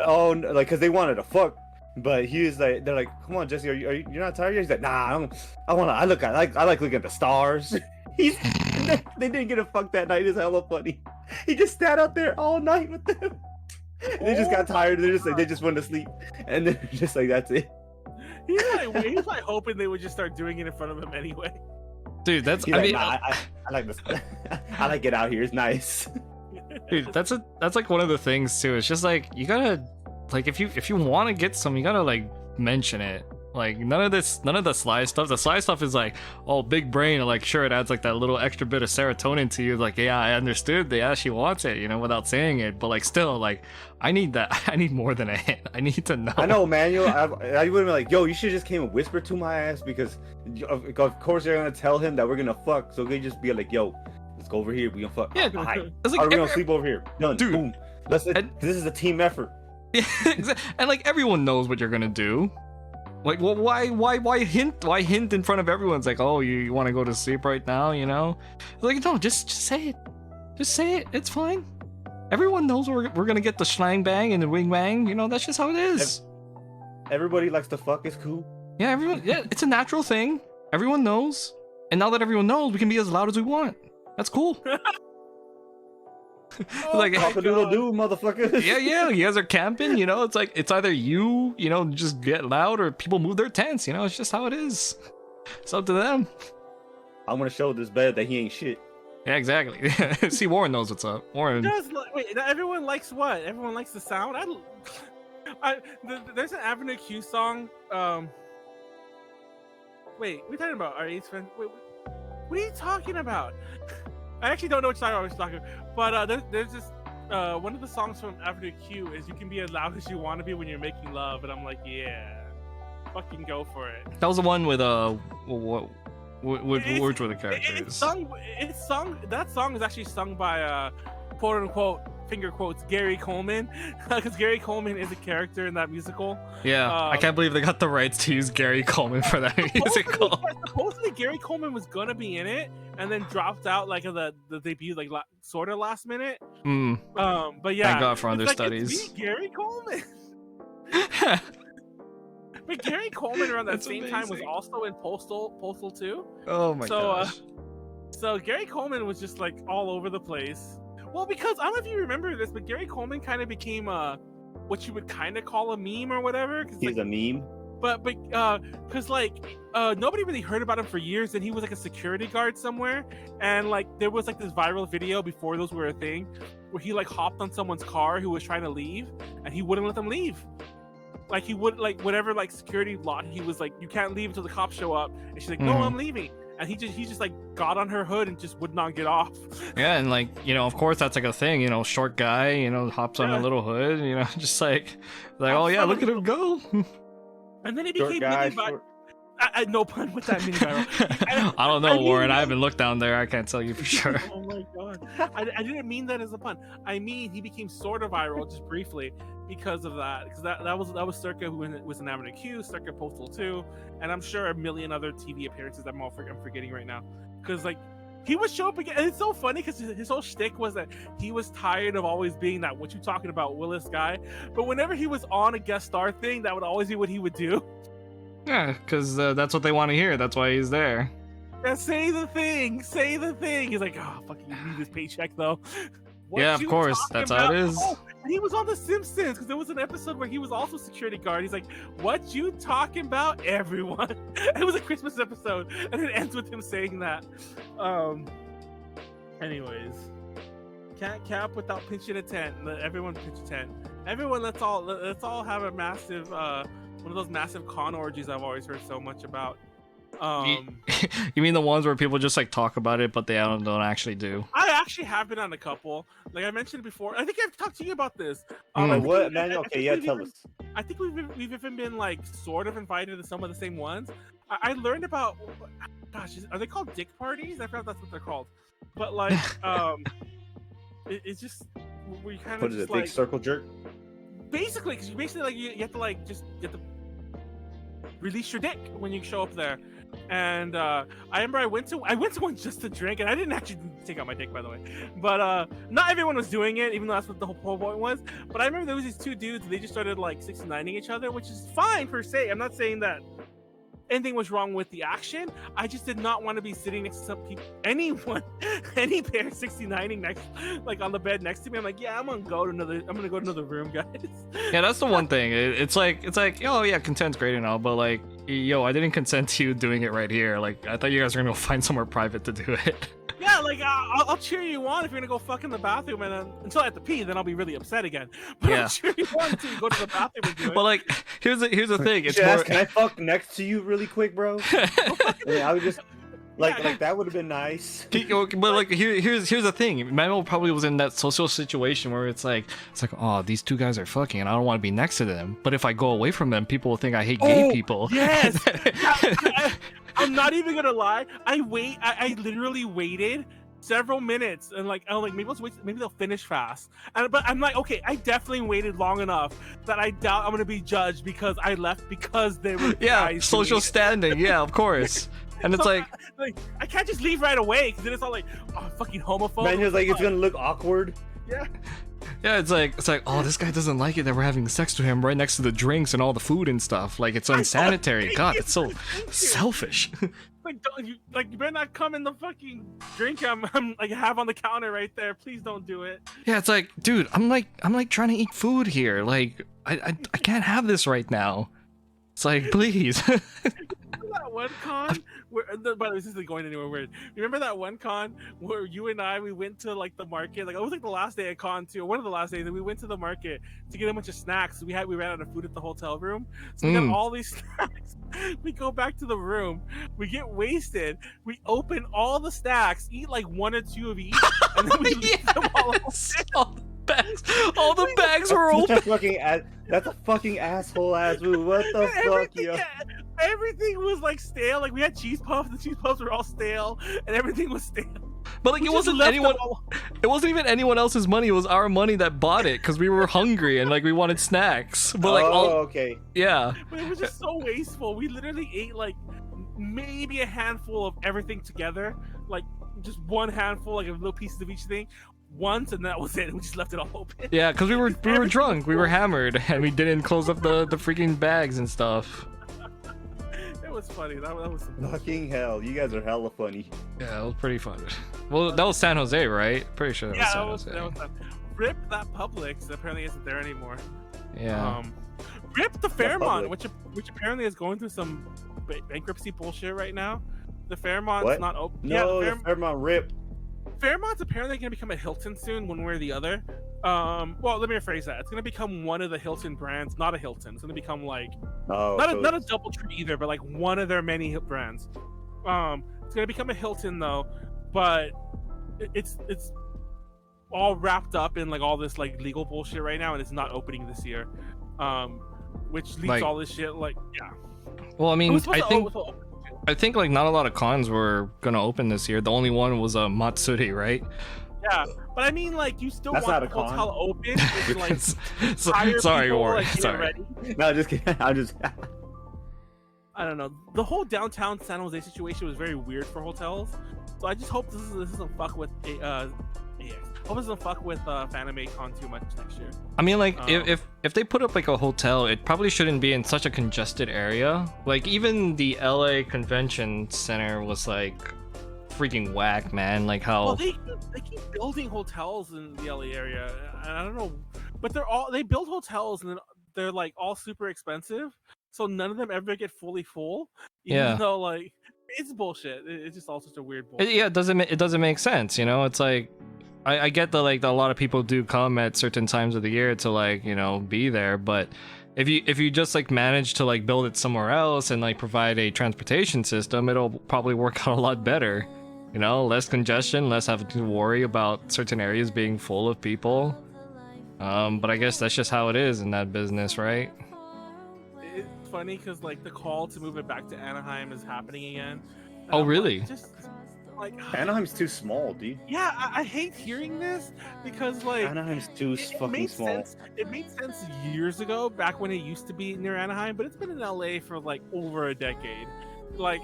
"Oh, no," like, cause they wanted to fuck. But he was like, they're like, "Come on, Jesse, you're not tired yet?" He's like, "Nah, I like looking at the stars." They didn't get a fuck that night. It's hella funny. He just sat out there all night with them. And they just got tired. They just wanted to sleep, and then just like that's it. He's like hoping they would just start doing it in front of him anyway. Dude, that's I like this. I like it out here. It's nice. Dude, that's like one of the things too. It's just like you gotta like if you want to get some, you gotta like mention it. Like none of the sly stuff. The sly stuff is like, oh, big brain. Like sure, it adds like that little extra bit of serotonin to you. Like yeah, I understood. She wants it, without saying it. But like still, like I need that. I need more than a hint. I need to know. I know, Manuel. I would have been like, yo, you should just came and whisper to my ass because of course they're gonna tell him that we're gonna fuck. So they just be like, yo, let's go over here. We gonna fuck. Yeah, it's like, we're gonna sleep over here. Done. Dude, boom. This is a team effort. Yeah, and like everyone knows what you're gonna do. Like, well, why hint? Why hint in front of everyone? It's like, oh, you want to go to sleep right now, Like, no, just say it. Just say it. It's fine. Everyone knows we're gonna get the schlang bang and the wing bang. That's just how it is. Everybody likes to fuck. It's cool. Yeah, everyone. Yeah, it's a natural thing. Everyone knows. And now that everyone knows, we can be as loud as we want. That's cool. Like cock-a-doodle-doo, motherfucker. Yeah, you guys are camping, it's like it's either you just get loud or people move their tents, it's just how it is. It's up to them. I'm gonna show this bed that he ain't shit. Yeah, exactly. See, Warren knows what's up. Warren. Wait, everyone likes what? Everyone likes the sound? There's an Avenue Q song. Wait, we're talking about our Ace friend. Wait, what are you talking about? I actually don't know which song I was talking about, but there's this, one of the songs from Avenue Q is you can be as loud as you want to be when you're making love, and I'm like, yeah, fucking go for it. That was the one with, what Which were the It's characters? sung. That song is actually sung by quote unquote finger quotes Gary Coleman, because Gary Coleman is a character in that musical. Yeah, I can't believe they got the rights to use Gary Coleman for that musical. Supposedly Gary Coleman was gonna be in it, and then dropped out like the debut, like sort of last minute. But yeah, Thank God for it's understudies. It's me, Gary Coleman. But Gary Coleman around that That's same time was amazing. also in Postal 2. Oh my gosh. So Gary Coleman was just like all over the place. Well, because I don't know if you remember this, but Gary Coleman kind of became what you would kind of call a meme or whatever. He's a meme. But because nobody really heard about him for years, and he was like a security guard somewhere, and like there was like this viral video before those were a thing, where he like hopped on someone's car who was trying to leave, and he wouldn't let them leave. Like he would like whatever like security lot, he was like, you can't leave until the cops show up, and she's like, no, I'm leaving. And he just like got on her hood and just would not get off. Yeah, and like, you know, of course that's like a thing, you know, short guy, you know, hops on a little hood, you know, just like oh yeah, look at him go. And then he Short became guy, mini viral. No pun with that mini viral. I don't know, Warren. I haven't looked down there. I can't tell you for sure. Oh my god. I didn't mean that as a pun. I mean he became sort of viral just briefly because of that. Because that was Circa who was in Avenue Q, Circa Postal 2, and I'm sure a million other TV appearances I'm forgetting right now. Because like he would show up again, and it's so funny because his whole shtick was that he was tired of always being that what you talking about Willis guy. But whenever he was on a guest star thing, that would always be what he would do. Yeah, because that's what they want to hear. That's why he's there. Yeah, say the thing. He's like, oh, fucking need this paycheck though. What Yeah, of you course. talking That's about? how it is. Oh, and he was on The Simpsons because there was an episode where he was also security guard. He's like, what you talking about, everyone? It was a Christmas episode, and it ends with him saying that. Anyways, can't cap without pinching a tent. Everyone pinch a tent. Everyone, let's all have a massive one of those massive con orgies I've always heard so much about. You mean the ones where people just like talk about it, but they don't actually do? I actually have been on a couple. Like I mentioned before, I think I've talked to you about this. What, man? Okay, yeah, tell us. I think we've even been like sort of invited to some of the same ones. I learned about, gosh, are they called dick parties? I forgot that's what they're called. But like, it's just we kind of What is it? like, Big circle jerk? basically, because you basically like you have to like just get the release your dick when you show up there. And I remember I went to one just to drink, and I didn't actually take out my dick, by the way. But not everyone was doing it, even though that's what the whole point was. But I remember there was these two dudes, and they just started like 69ing each other, which is fine per se. I'm not saying that anything was wrong with the action. I just did not want to be sitting next to some people, any pair 69ing next, like on the bed next to me. I'm like, yeah, I'm gonna go to another room, guys. Yeah, that's the one thing. It's like, oh yeah, consent's great and all, but like, yo, I didn't consent to you doing it right here. Like, I thought you guys were gonna go find somewhere private to do it. Yeah, like I'll cheer you on if you're gonna go fuck in the bathroom, and then until I have to pee, then I'll be really upset again. But Yeah. I'll cheer you on until you go to the bathroom and do it. But like, here's the thing. It's Jess, more. can I fuck next to you really quick, bro? Yeah, I would just like that would have been nice. But like, here's the thing. Manuel probably was in that social situation where it's like, oh, these two guys are fucking, and I don't want to be next to them. But if I go away from them, people will think I hate gay people. Yes. I'm not even gonna lie. I literally waited several minutes, and like, I'm like, maybe they'll finish fast. But I'm like, okay, I definitely waited long enough that I doubt I'm gonna be judged because I left because they were guys social doing it. standing. Yeah, of course. And it's like I can't just leave right away because then it's all like, oh, fucking homophobe. Man, it's like it's gonna look awkward. Yeah. Yeah, it's like, oh, this guy doesn't like it that we're having sex to him right next to the drinks and all the food and stuff. Like, it's unsanitary. God, it's so selfish. Like, you better not come in the fucking drink I'm like have on the counter right there. Please don't do it. Yeah, it's like, dude, I'm like trying to eat food here. Like, I can't have this right now. It's like, please. That one con where, by the way, this isn't going anywhere weird. Remember that one con where you and we went to like the market, like it was like the last day of con too, or one of the last days, and we went to the market to get a bunch of snacks. We ran out of food at the hotel room, so we got all these snacks. We go back to the room, we get wasted, we open all the snacks, eat like one or two of each, and then we leave them all open. All the bags were open. That's a fucking asshole ass move. What the fuck, yo? everything was like stale. Like we had cheese puffs, the cheese puffs were all stale, and everything was stale. But like We it just wasn't left anyone. them all- It wasn't even anyone else's money. It was our money that bought it because we were hungry and like we wanted snacks. But like, okay. yeah, But it was just so wasteful. We literally ate like maybe a handful of everything together, like just one handful, like little pieces of each thing, once, and that was it. We just left it all open. yeah, because we were Everything drunk, was we were full. hammered, and we didn't close up the freaking bags and stuff. It was funny. That was Fucking hell, you guys are hella funny. Yeah, it was pretty fun. Well, that was San Jose, right? Pretty sure that was yeah. San That was, Jose. that was fun. Rip that Publix. Apparently isn't there anymore. Yeah. Rip the Fairmont, Publix? which apparently is going through some bankruptcy bullshit right now. The Fairmont's What? not open. No, yeah, the Fairmont rip. Fairmont's apparently going to become a Hilton soon, one way or the other. Well, let me rephrase that. It's going to become one of the Hilton brands, not a Hilton. It's going to become like Oh, not so a DoubleTree either, but like one of their many brands. It's going to become a Hilton though, but it's all wrapped up in like all this like legal bullshit right now, and it's not opening this year. Which leads Like- all this shit like yeah. Well, I It mean, was supposed I to think open- I think like not a lot of cons were gonna open this year. The only one was Matsuri, right? yeah, but I mean like you still That's want not the a con. hotel open and like So- hire sorry, people, Warren. like, get Sorry. ready. No, just kidding. I'm just. I don't know. The whole downtown San Jose situation was very weird for hotels. So I just hope this doesn't fuck with hope it doesn't fuck with FanimoCon too much next year. I mean, like, Um, if they put up like a hotel, it probably shouldn't be in such a congested area. Like, even the LA Convention Center was like freaking whack, man. Like how Well, they keep building hotels in the LA area, and I don't know, but they build hotels and then they're like all super expensive, so none of them ever get fully full. Even Yeah. though like it's bullshit. It's just all such a weird bullshit. yeah, it doesn't make sense, you know? It's like I get that like a lot of people do come at certain times of the year to like, you know, be there, but if you just like manage to like build it somewhere else and like provide a transportation system, it'll probably work out a lot better. You know, less congestion, less having to worry about certain areas being full of people. But I guess that's just how it is in that business, right? It's funny because like the call to move it back to Anaheim is happening again. And Oh, I'm really? Like, just like Anaheim's too small, dude. yeah, I hate hearing this because like Anaheim's too fucking made small. sense. It made sense years ago, back when it used to be near Anaheim, but it's been in LA for like over a decade. Like,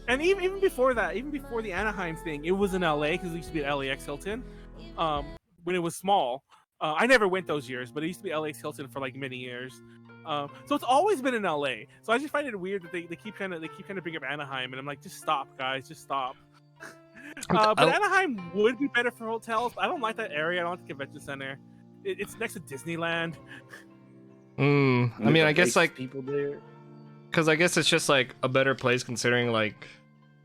and even before that, even before the Anaheim thing, it was in LA because it used to be at LAX Hilton. When it was small, I never went those years, but it used to be LAX Hilton for like many years. So it's always been in LA. So I just find it weird that they keep trying to bring up Anaheim, and I'm like, just stop, guys, just stop. But Anaheim would be better for hotels. I don't like that area. I don't like the convention center. It's next to Disneyland. I mean, I guess like people there. because I guess it's just like a better place considering like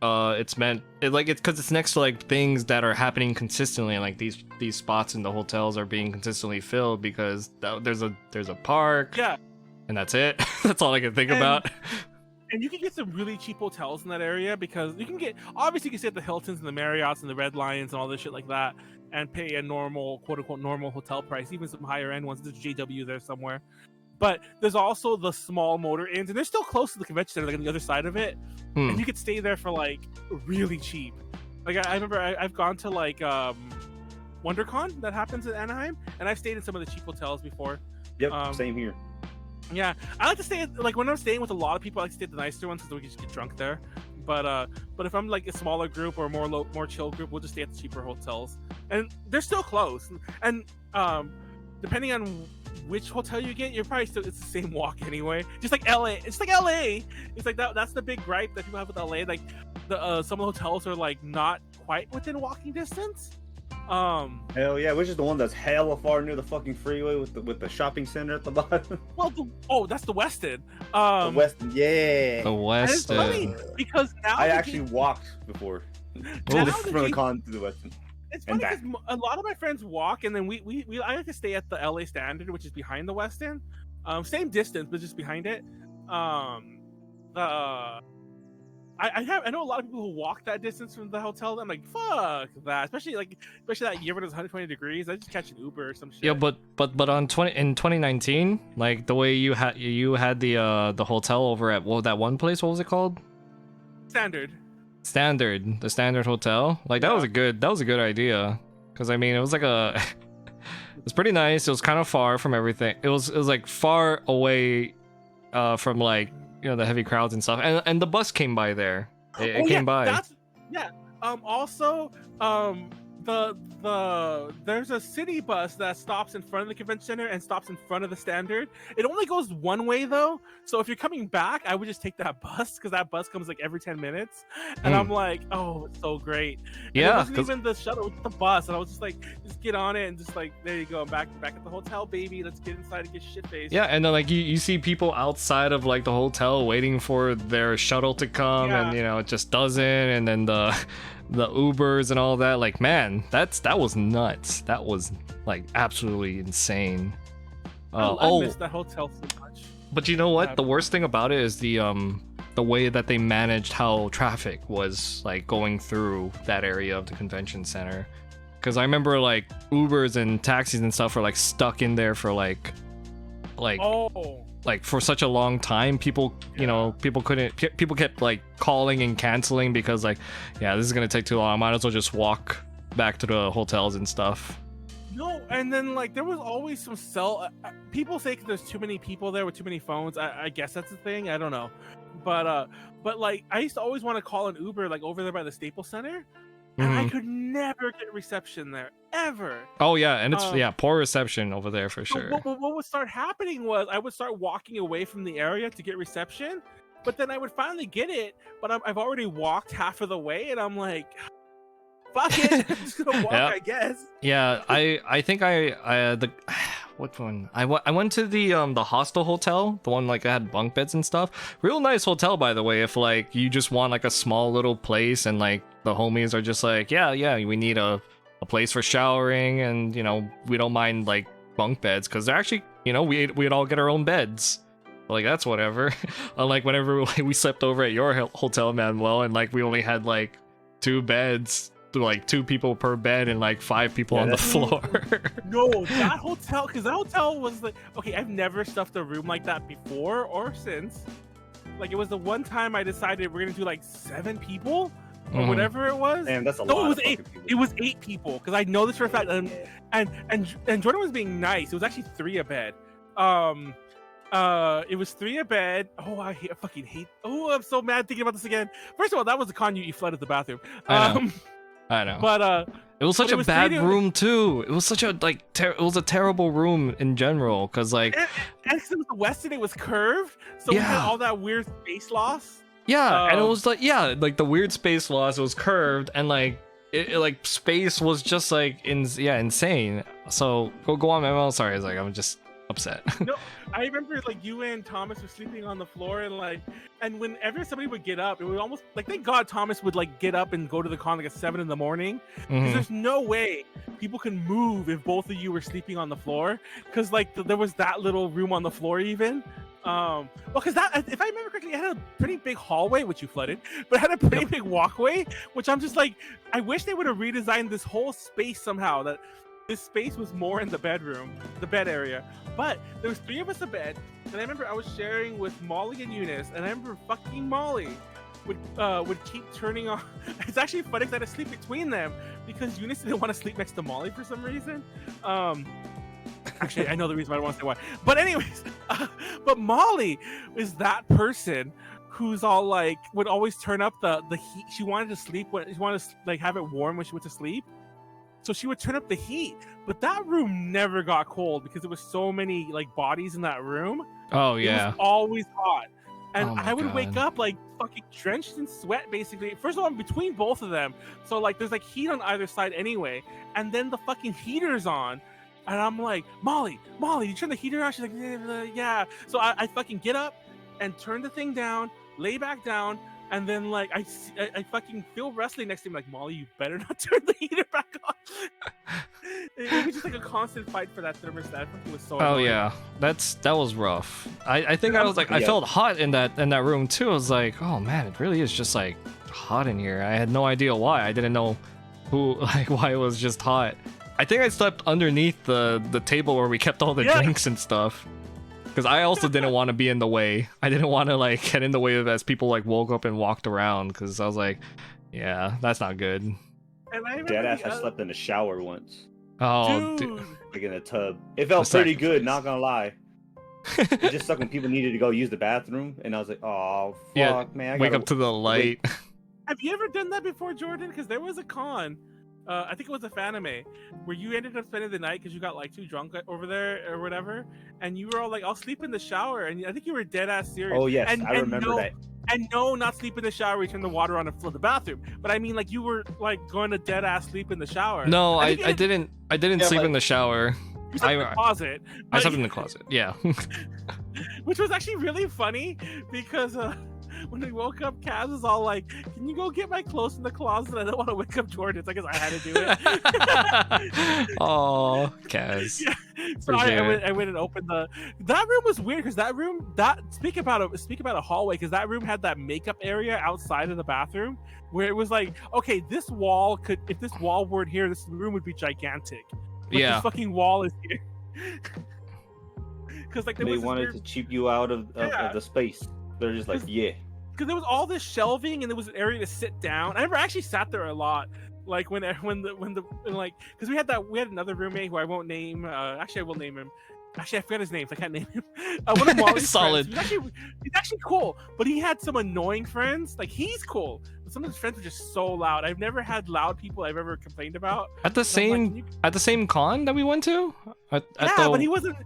it's because it's next to like things that are happening consistently, and like these spots in the hotels are being consistently filled because there's a park, Yeah, and that's it. That's all I can think And- about. and you can get some really cheap hotels in that area because you can stay at the Hiltons and the Marriotts and the Red Lions and all this shit like that, and pay a normal, quote unquote, normal hotel price, even some higher end ones. There's JW there somewhere. But there's also the small motor inns, and they're still close to the convention center, like on the other side of it. And you could stay there for like really cheap. Like I remember I've gone to like WonderCon that happens in Anaheim, and I've stayed in some of the cheap hotels before. Yep, same here. Yeah, I like to stay at, like when I'm staying with a lot of people, I like to stay at the nicer ones because we can just get drunk there. But if I'm like a smaller group or a more chill group, we'll just stay at the cheaper hotels, and they're still close. And depending on which hotel you get, you're probably still it's the same walk anyway. Just like LA, it's like LA. It's like that's the big gripe that people have with LA. Like the some of the hotels are like not quite within walking distance. Hell yeah, which is the one that's hella far near the fucking freeway with the shopping center at the bottom. Well, that's the Westin. The Westin, yeah. The And it's funny West. because now I the actually game- walked before now Oof. the from the game- con to the Westin. It's and funny because a lot of my friends walk, and then I like to stay at the LA Standard, which is behind the Westin. Same distance, but just behind it. I I know a lot of people who walk that distance from the hotel. I'm like, fuck that. Especially that year when it was 120 degrees. I just catch an Uber or some shit. Yeah, but on 2019, like the way you had the hotel over at that one place, what was it called? Standard, the Standard Hotel. Like that was a good idea. Cause I mean it was like it was pretty nice. It was kind of far from everything. It was like far away from like the heavy crowds and stuff. And the bus came by there. It came by. Also, there's a city bus that stops in front of the convention center and stops in front of the Standard. It only goes one way though, so if you're coming back, I would just take that bus because that bus comes like every 10 minutes, and I'm like, oh, it's so great. And it wasn't even the shuttle, it was the bus, and I was just like, just get on it and just like, there you go, I'm back at the hotel, baby. Let's get inside and get shit faced. Yeah, and then like you see people outside of like the hotel waiting for their shuttle to come, and it just doesn't, and then the Ubers and all that, like, man, that was nuts. That was like absolutely insane. I miss that hotel so much. But you know what? The worst thing about it is the way that they managed how traffic was like going through that area of the convention center. Because I remember like Ubers and taxis and stuff were like stuck in there for like for such a long time. People people kept like calling and canceling because like, yeah, this is gonna take too long, I might as well just walk back to the hotels and stuff. No, and then like there was always some people say there's too many people there with too many phones. I guess that's the thing, I don't know, but like I used to always want to call an Uber like over there by the Staples Center, and I could never get reception there ever. Oh yeah, and it's poor reception over there for sure. What would start happening was I would start walking away from the area to get reception, but then I would finally get it, but I've already walked half of the way, and I'm like, fuck it, I'm just gonna walk, I guess. Yeah, I think what one? I went to the hostel hotel, the one like that had bunk beds and stuff. Real nice hotel, by the way. If like you just want like a small little place, and like the homies are just like, yeah, we need a place for showering, and we don't mind like bunk beds because they're actually we'd all get our own beds. Like that's whatever. Unlike whenever we slept over at your hotel, Manuel, and like we only had like 2 beds. Like 2 people per bed and like 5 people on the floor. No, that hotel, because that hotel was like, okay, I've never stuffed a room like that before or since. Like it was the one time I decided we're gonna do like 7 people or whatever it was. Damn, that's a lot. It was 8. It was 8 people because I know this for a fact. And Jordan was being nice. It was actually 3 a bed. It was 3 a bed. Oh, I fucking hate. Oh, I'm so mad thinking about this again. First of all, that was the con you flooded the bathroom. I know. But it was such a bad room too. It was such a it was a terrible room in general because like and since it was the Westin, it was curved, so we had all that weird space loss. Yeah, and it was like like the weird space loss. It was curved, and like it like space was just like insane. So go on, Manuel. Sorry, it's like I'm just upset. No, I remember like you and Thomas were sleeping on the floor, and whenever somebody would get up, it would almost like, thank God Thomas would like get up and go to the con like at 7 in.the.morning, because there's no way people can move if both of you were sleeping on the floor, because like there was that little room on the floor even. Because that, if I remember correctly, it had a pretty big hallway, which you flooded, but it had a pretty big walkway, which I'm just like, I wish they would have redesigned this whole space somehow, that this space was more in the bed area. But there was 3 of us a bed, and I remember I was sharing with Molly and Eunice, and I remember fucking Molly would keep turning on. It's actually funny because I had to sleep between them because Eunice didn't want to sleep next to Molly for some reason. Actually, I know the reason, but I don't want to say why. But anyways, but Molly is that person who's all like, would always turn up the heat. She wanted to sleep she wanted to like have it warm when she went to sleep. So she would turn up the heat, but that room never got cold because there was so many like bodies in that room. Oh yeah, it was always hot, and I would God. wake up like fucking drenched in sweat. Basically, first of all, I'm between both of them, so like there's like heat on either side anyway, and then the fucking heater's on, and I'm like, Molly, you turn the heater on? She's like, yeah. So I fucking get up and turn the thing down, lay back down, And then like I fucking feel wrestling next to him, like, Molly, you better not turn the heater back on. It was just like a constant fight for that thermostat. It was so annoying. yeah, that was rough. I think I was like, I felt hot in that room too. I was like, oh man, it really is just like hot in here. I had no idea why. I didn't know why it was just hot. I think I slept underneath the table where we kept all the drinks and stuff. Because I also didn't want to be in the way. I didn't want to like get in the way of as people like woke up and walked around. Because I was like, yeah, that's not good. And Deadass, I slept in the shower once. Oh, dude. Like in a tub. It felt pretty good, not gonna lie. It just sucked when people needed to go use the bathroom, and I was like, oh fuck, man. I wake up to the light. Have you ever done that before, Jordan? Because there was a con. I think it was a Fanime where you ended up spending the night because you got like too drunk over there or whatever, and you were all like, "I'll sleep in the shower," and I think you were dead ass serious. Oh yes, I remember that. And no, not sleep in the shower. We turn the water on the bathroom. But I mean, like you were like going to dead ass sleep in the shower. No, I didn't sleep in the shower. You slept in the closet. I slept in the closet. Yeah. Which was actually really funny because. When we woke up, Kaz was all like, "Can you go get my clothes in the closet? I don't want to wake up Jordan." So I guess I had to do it. Oh, Kaz. Yeah. So I went and opened that room was weird because speak about a hallway, because that room had that makeup area outside of the bathroom where it was like, okay, if this wall weren't here, this room would be gigantic. But this fucking wall is here. Because like they wanted to cheap you out of the space. They're just like, yeah. Because there was all this shelving and there was an area to sit down. I never actually sat there a lot. Like when like, because we had another roommate who I won't name. Actually, I will name him. Actually, I forgot his name, so I can't name him. One of Molly's solid. Friends. He's actually cool, but he had some annoying friends. Like he's cool, but some of his friends were just so loud. I've never had loud people I've ever complained about. At the same con that we went to. But he wasn't.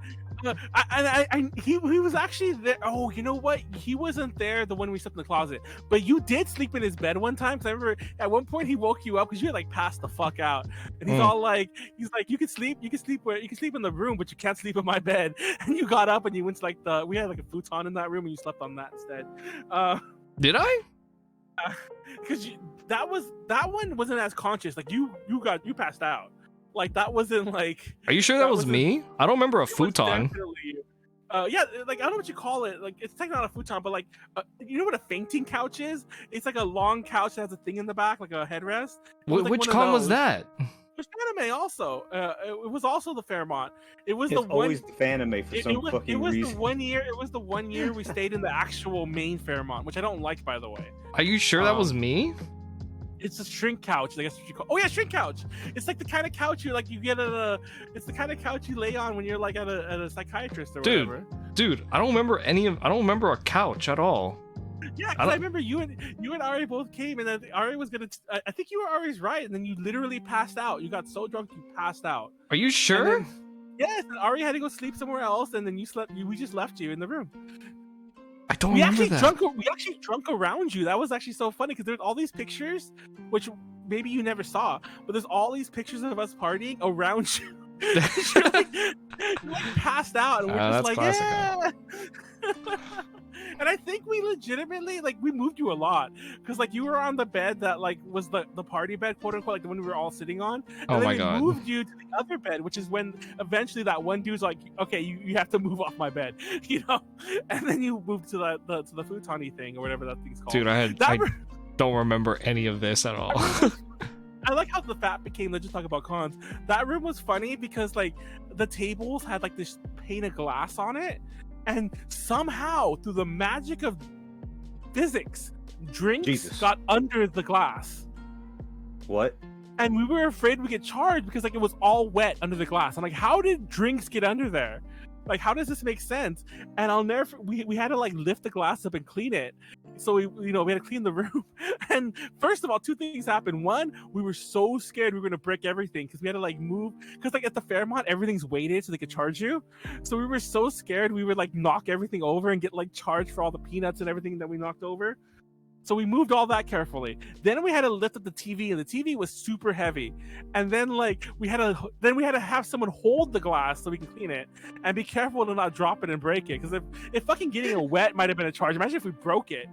He was actually there. Oh, you know what? He wasn't there the one we slept in the closet, but you did sleep in his bed one time. Cause I remember at one point he woke you up because you had like passed the fuck out, and he's like, you can sleep in the room, but you can't sleep in my bed. And you got up and you went to like we had like a futon in that room, and you slept on that instead. Did I? Because that one wasn't as conscious. Like you passed out. Like that wasn't like. Are you sure that was me? I don't remember a futon. Yeah, like I don't know what you call it. Like it's technically not a futon, but like you know what a fainting couch is? It's like a long couch that has a thing in the back, like a headrest. Which con was that? It was Fanime also. It was also the Fairmont. It was always the Fanime for some fucking reason. It was the 1 year we stayed in the actual main Fairmont, which I don't like, by the way. Are you sure that was me? It's a shrink couch, I guess what you call. Oh yeah, shrink couch. It's like the kind of couch you get at a. It's the kind of couch you lay on when you're like at a psychiatrist or whatever. Dude, I don't remember I don't remember a couch at all. Yeah, because I remember you and Ari both came, and then Ari was gonna. I think you were Ari's right, and then you literally passed out. You got so drunk you passed out. Are you sure? Then, yes, and Ari had to go sleep somewhere else, and then you slept. We just left you in the room. I don't remember that. We actually drunk around you. That was actually so funny because there's all these pictures, which maybe you never saw, but there's all these pictures of us partying around you. You're like passed out, and we're just like, classic, yeah. And I think we legitimately we moved you a lot because you were on the bed that was the party bed, quote unquote, like the one we were all sitting on. And then we moved you to the other bed, which is when eventually that one dude's like, okay, you have to move off my bed, and then you moved to the futon-y thing or whatever that thing's called. Dude, I don't remember any of this at all. I like how the FAP became. Let's just talk about cons. That room was funny because the tables had this pane of glass on it. And somehow, through the magic of physics, drinks got under the glass. What? And we were afraid we'd get charged because it was all wet under the glass. I'm like, how did drinks get under there? How does this make sense? And I'll never. We had to lift the glass up and clean it. So we had to clean the room. And first of all, two things happened. One, we were so scared we were gonna break everything because we had to move. Because at the Fairmont, everything's weighted so they could charge you. So we were so scared we would knock everything over and get charged for all the peanuts and everything that we knocked over. So we moved all that carefully. Then we had to lift up the TV, and the TV was super heavy. And then we had to have someone hold the glass so we can clean it and be careful to not drop it and break it. Because if fucking getting it wet might have been a charge. Imagine if we broke it.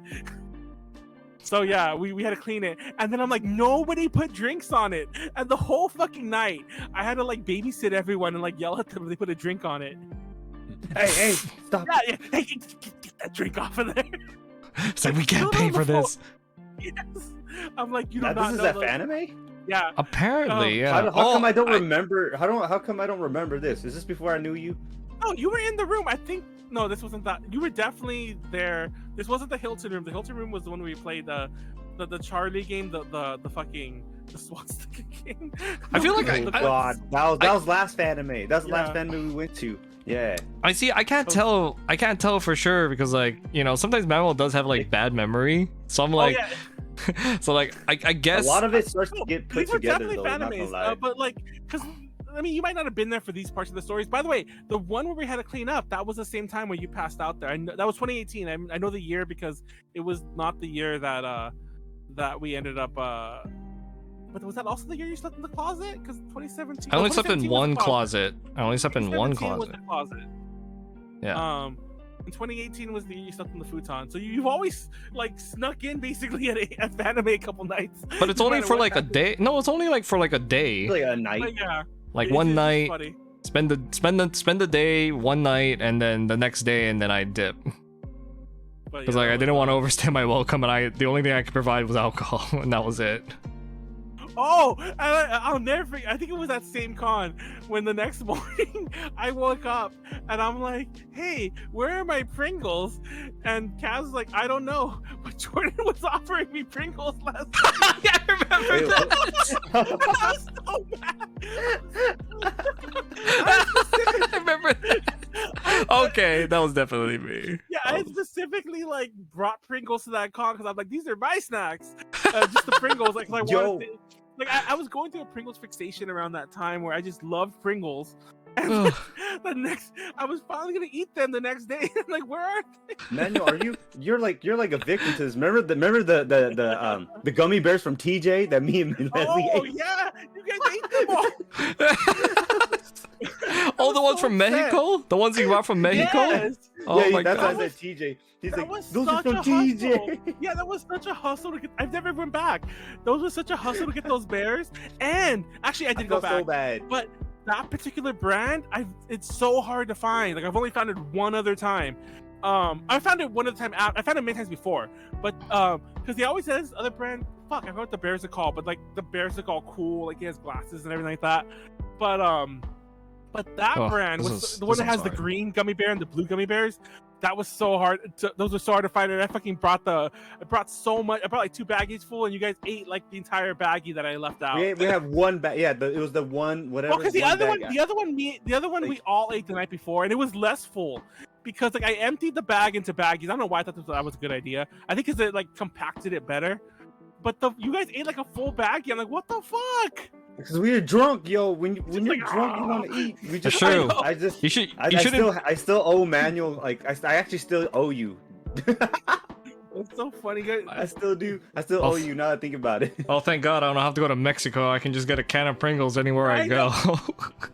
So yeah, we had to clean it, and then I'm like, nobody put drinks on it, and the whole fucking night I had to like babysit everyone and like yell at them if they put a drink on it. Hey, stop! Yeah, hey, get that drink off of there. It's like we can't pay for this. Yes, I'm like, you do Now, not this is know F those- anime? Yeah. Apparently, yeah. How come I don't remember? How come I don't remember this? Is this before I knew you? No, you were in the room. I think no, this wasn't that. You were definitely there. This wasn't the Hilton room. The Hilton room was the one where we played the Charlie game, the fucking the swastika game. I feel like Oh God, that was last anime. That's the last anime we went to. Yeah. I see. I can't tell. I can't tell for sure because, like, you know, sometimes Manuel does have like bad memory. So I'm like, so like, I guess A lot of it starts to get put these were together definitely though. I'm not gonna Fanimes, lie. but like, because I mean, you might not have been there for these parts of the stories. By the way, the one where we had to clean up, that was the same time where you passed out there. I know, that was 2018. I know the year because it was not the year that that we ended up. But was that also the year you slept in the closet? Because 2017. I only slept in 2017 was one the closet. I only slept in one 2017 was closet. the closet. Yeah. And 2018 was the year you slept in the futon. So you've always like snuck in basically at anime a couple nights. But it's no only matter for what like a happened. day. No, it's only like for like a day. Like a night. But yeah, Like it's one just night. funny. Spend the day, one night, and then the next day, and then I dip. But Because yeah, like that I didn't was, want to overstay my welcome, and the only thing I could provide was alcohol, and that was it. Oh, I'll never forget. I think it was that same con when the next morning I woke up and I'm like, "Hey, where are my Pringles?" And Kaz was like, "I don't know, but Jordan was offering me Pringles last night." Yeah, I remember Wait, that. I was so mad. I remember that. Okay, that was definitely me. Yeah, I specifically like brought Pringles to that con because I'm like, "These are my snacks." Just the Pringles, like 'cause I Yo. wanted. Like I was going through a Pringles fixation around that time where I just loved Pringles. And Ugh. I was finally gonna eat them the next day. I'm like, where are they? Manuel, you're like a victim to this. Remember the gummy bears from TJ that me and Leslie Oh ate? yeah, you guys ate them all. Oh, the ones from so upset. Mexico? The ones you brought from Mexico? Yes. Oh Yeah, my that's god. why I said TJ. He's That like, was those are such from a hustle. TJ. Yeah, that was such a hustle to get. I've never been back. Those was such a hustle to get those bears. And actually, I I did go felt back. so bad. But that particular brand, it's so hard to find. Like I've only found it one other time. I found it one other time. I found it many times before, but because he always says other brand. Fuck, I forgot what the bears are called, but like the bears are all cool. Like he has glasses and everything like that. But that Oh, brand this was is- the one this that has is the hard. green gummy bear and the blue gummy bears. That was so hard. Those were so hard to find. And I fucking brought so much. I brought like 2 baggies full, and you guys ate like the entire baggie that I left out. We have one bag. Yeah, it was the one whatever. Well, because the other bag. one, the other one, we Like- all ate the night before, and it was less full because like I emptied the bag into baggies. I don't know why I thought that was a good idea. I think because it like compacted it better. But you guys ate like a full baggie. I'm like, what the fuck? Because we were drunk, yo. When you're like, drunk, you want to eat. We That's just, true. I just, You should. I You shouldn't. still owe Manuel. Like, I actually still owe you. It's so funny, guys. I still do. I still Oh, owe you. Now that I think about it. Oh, thank God! I don't have to go to Mexico. I can just get a can of Pringles anywhere I I go.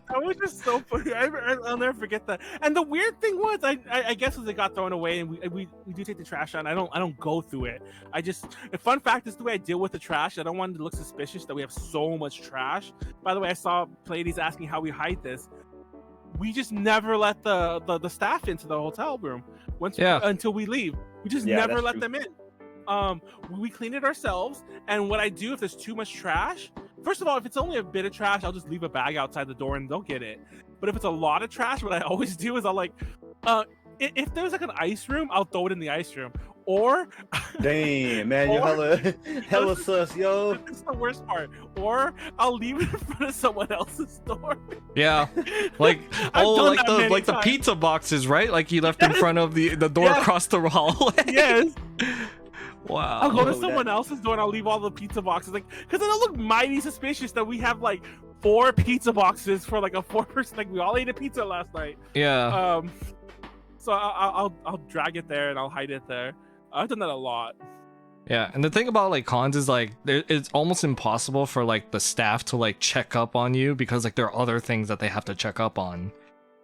That was just so funny. I'll never forget that. And the weird thing was, I guess as it got thrown away, and we do take the trash out. I don't go through it. A fun fact is the way I deal with the trash. I don't want it to look suspicious that we have so much trash. By the way, I saw ladies asking how we hide this. We just never let the staff into the hotel room until we leave. We just Yeah, never that's let true. them in. We clean it ourselves, and what I do if there's too much trash, first of all, if it's only a bit of trash, I'll just leave a bag outside the door and they'll get it. But if it's a lot of trash, what I always do is I'll like, if there's like an ice room, I'll throw it in the ice room. Or Damn, man, you're hella sus, yo. this is the worst part. Or I'll leave it in front of someone else's door. Yeah, like I've done like that many the times. pizza boxes, right? Like you left in front of the door Yes. across the hallway. Yes. Wow. I'll go to Oh, someone that- else's door and I'll leave all the pizza boxes, like, because it'll look mighty suspicious that we have like 4 pizza boxes for like a 4-person. Like we all ate a pizza last night. Yeah. So I'll drag it there and I'll hide it there. I've done that a lot. Yeah, and the thing about like cons is like it's almost impossible for like the staff to like check up on you because like there are other things that they have to check up on.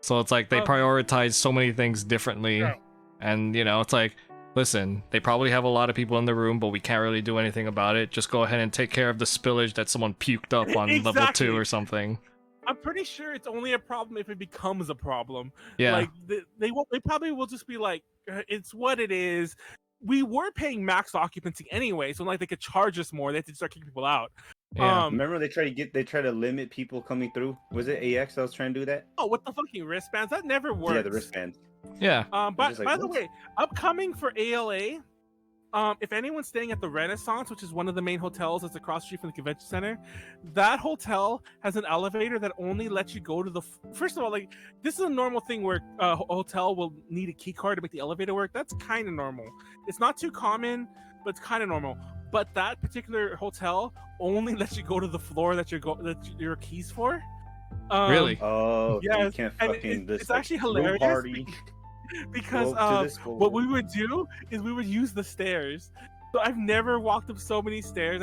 So it's like they Oh. prioritize so many things differently. Yeah. And you know, it's like listen, they probably have a lot of people in the room, but we can't really do anything about it. Just go ahead and take care of the spillage that someone puked up on level 2 or something. I'm pretty sure it's only a problem if it becomes a problem. Yeah. Like they probably will just be like, it's what it is. We were paying max occupancy anyway, so like they could charge us more. They had to start kicking people out. Yeah. Remember they try to limit people coming through. Was it AX that was trying to do that? Oh, with the fucking wristbands, that never works. Yeah, the wristbands. Yeah. But like, by the what? way, upcoming for ALA, if anyone's staying at the Renaissance, which is one of the main hotels that's across the street from the convention center, that hotel has an elevator that only lets you go to the. First of all, like this is a normal thing where a hotel will need a key card to make the elevator work. That's kind of normal. It's not too common, but it's kind of normal. But that particular hotel only lets you go to the floor that your keys for. Really? Oh, yes, so you can't and fucking it's actually hilarious. party. Because what we would do is we would use the stairs. So I've never walked up so many stairs.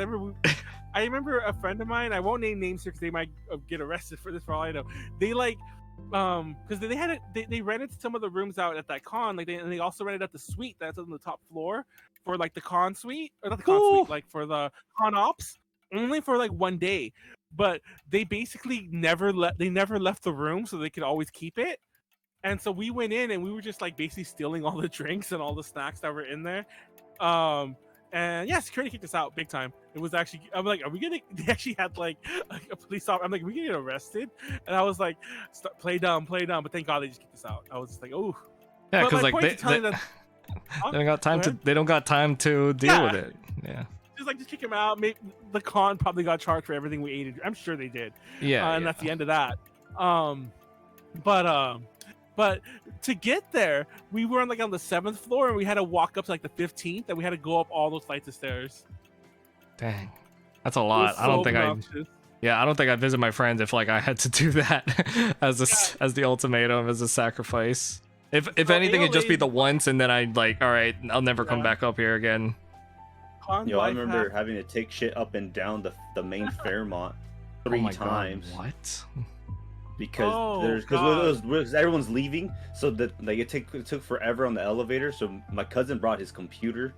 I remember a friend of mine. I won't name names here because they might get arrested for this for all I know. They like because they rented some of the rooms out at that con. Like they also rented out the suite that's on the top floor for like the con suite or not the con suite, like for the con ops only for like one day. But they basically never left the room so they could always keep it. And so we went in and we were just like basically stealing all the drinks and all the snacks that were in there. And yeah, security kicked us out big time. It was actually, I'm like, are we gonna? They actually had like a police officer. I'm like, are we gonna get arrested? And I was like, play dumb. But thank God they just kicked us out. I was just like, oh. Yeah, because like they don't got time to. They don't got time to deal with it. Yeah. Just kick him out. Maybe the con probably got charged for everything we ate. I'm sure they did. Yeah. And that's the end of that. But to get there, we were on the 7th floor, and we had to walk up to like the 15th, and we had to go up all those flights of stairs. Dang, that's a lot. I don't think I'd visit my friends if like I had to do that as the ultimatum, as a sacrifice. If anything, it'd just be the once, and then I'd like, all right, I'll never come back up here again. Yo, I remember having to take shit up and down the main Fairmont 3 times. God, what? Because everyone's leaving, so that like it took forever on the elevator. So my cousin brought his computer,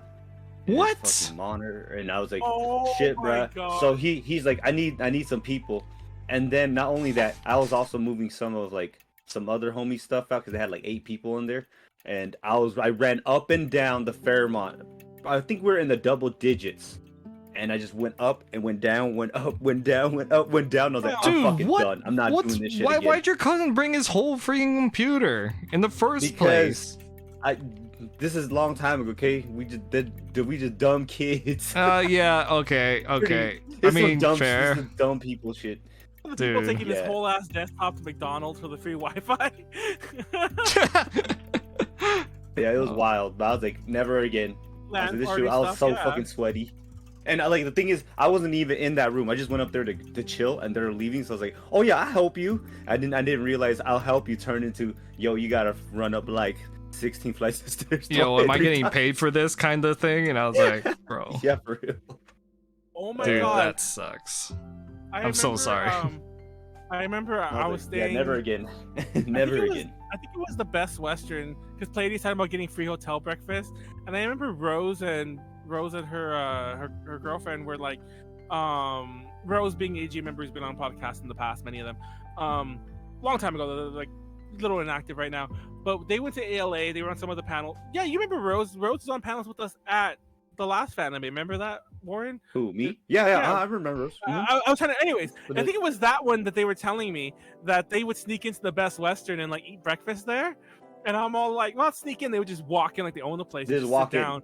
what his fucking monitor, and I was like, oh, shit, bro. So he's like, I need some people, and then not only that, I was also moving some other homie stuff out because they had like 8 people in there, and I ran up and down the Fairmont. I think we're in the double digits. And I just went up and went down, went up, went down, went up, went down. I was like, I'm fucking done. I'm not doing this shit again. Why'd your cousin bring his whole freaking computer in the first place? This is a long time ago, okay? We just dumb kids. Yeah, okay. I mean, fair. Some dumb people shit. The people taking this whole ass desktop to McDonald's for the free Wi-Fi. Yeah, it was wild. But I was like, never again. I was so fucking sweaty. And like the thing is, I wasn't even in that room. I just went up there to chill, and they're leaving. So I was like, "Oh yeah, I'll help you." I didn't realize "I'll help you" turned into "Yo, you gotta run up like 16 flights of stairs." Yo, am I getting paid for this kind of thing? And I was like, "Bro, yeah, for real." Oh my god, dude, that sucks. I'm so sorry. I remember I was staying. Yeah, never again. Never again. I think it was the Best Western because Pleiades talking about getting free hotel breakfast, and I remember Rose and her girlfriend were like, Rose being AG member who's been on podcasts in the past, many of them, long time ago. They're like little inactive right now, but they went to ALA. They were on some of the panel. Yeah, you remember Rose? Rose was on panels with us at the last fan anime. Remember that, Warren? Who, me? Yeah. I remember. I was trying to. Anyways, I think it was that one that they were telling me that they would sneak into the Best Western and like eat breakfast there, and I'm all like, well, not sneak in. They would just walk in like they own the place. Just walk down.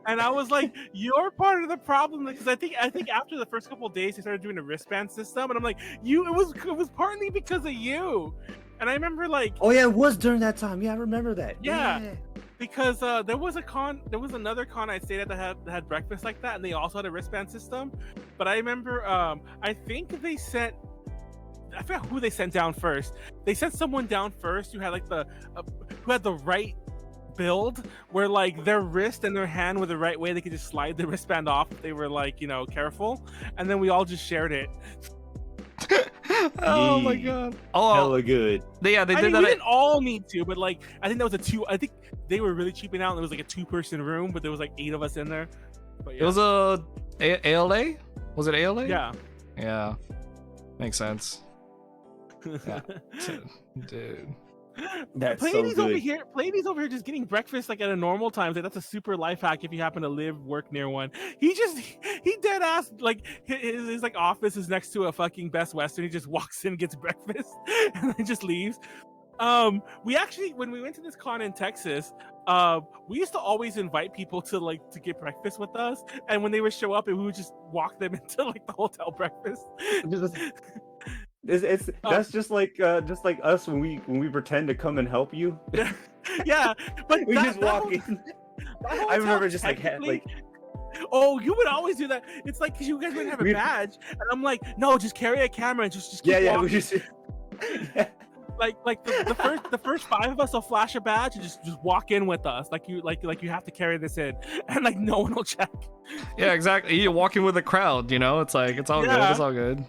And I was like, "You're part of the problem," because I think after the first couple of days they started doing the wristband system, and I'm like, it was partly because of you. And I remember like, oh yeah, it was during that time. Yeah, I remember that. Yeah. Because there was another con I stayed at that had breakfast like that, and they also had a wristband system. But I remember, I think they sent, I forgot who they sent down first. They sent someone down first who had like who had the right build, where like their wrist and their hand were the right way. They could just slide the wristband off if they were like, careful. And then we all just shared it. Oh my Yeah. god. Oh, Hella good. they I did mean, that. we didn't all need to, but like, I think that was a two. I think they were really cheaping out. And it was like a 2-person room, but there was like 8 of us in there. But yeah. It was ALA? Was it ALA? Yeah. Yeah. Makes sense. Yeah. Dude. That's so Pleiades over good. here. Pleiades over here just getting breakfast like at a normal time. Like, that's a super life hack if you happen to work near one. He dead ass like his like office is next to a fucking Best Western. He just walks in, gets breakfast, and then just leaves. We actually, when we went to this con in Texas, we used to always invite people to get breakfast with us, and when they would show up, we would just walk them into like the hotel breakfast. It's that's just like us when we pretend to come and help you. Yeah, but We that- just that walk whole- in. that I hotel remember just like technically- Oh, you would always do that. It's like because you guys wouldn't have a We- badge, and I'm like, no, just carry a camera and just keep yeah, walking. we just yeah. Like the first 5 of us will flash a badge and just walk in with us. Like you have to carry this in, and like no one will check. Yeah, exactly. You're walking with a crowd, you know? It's like, it's all good. Yeah. It's all good.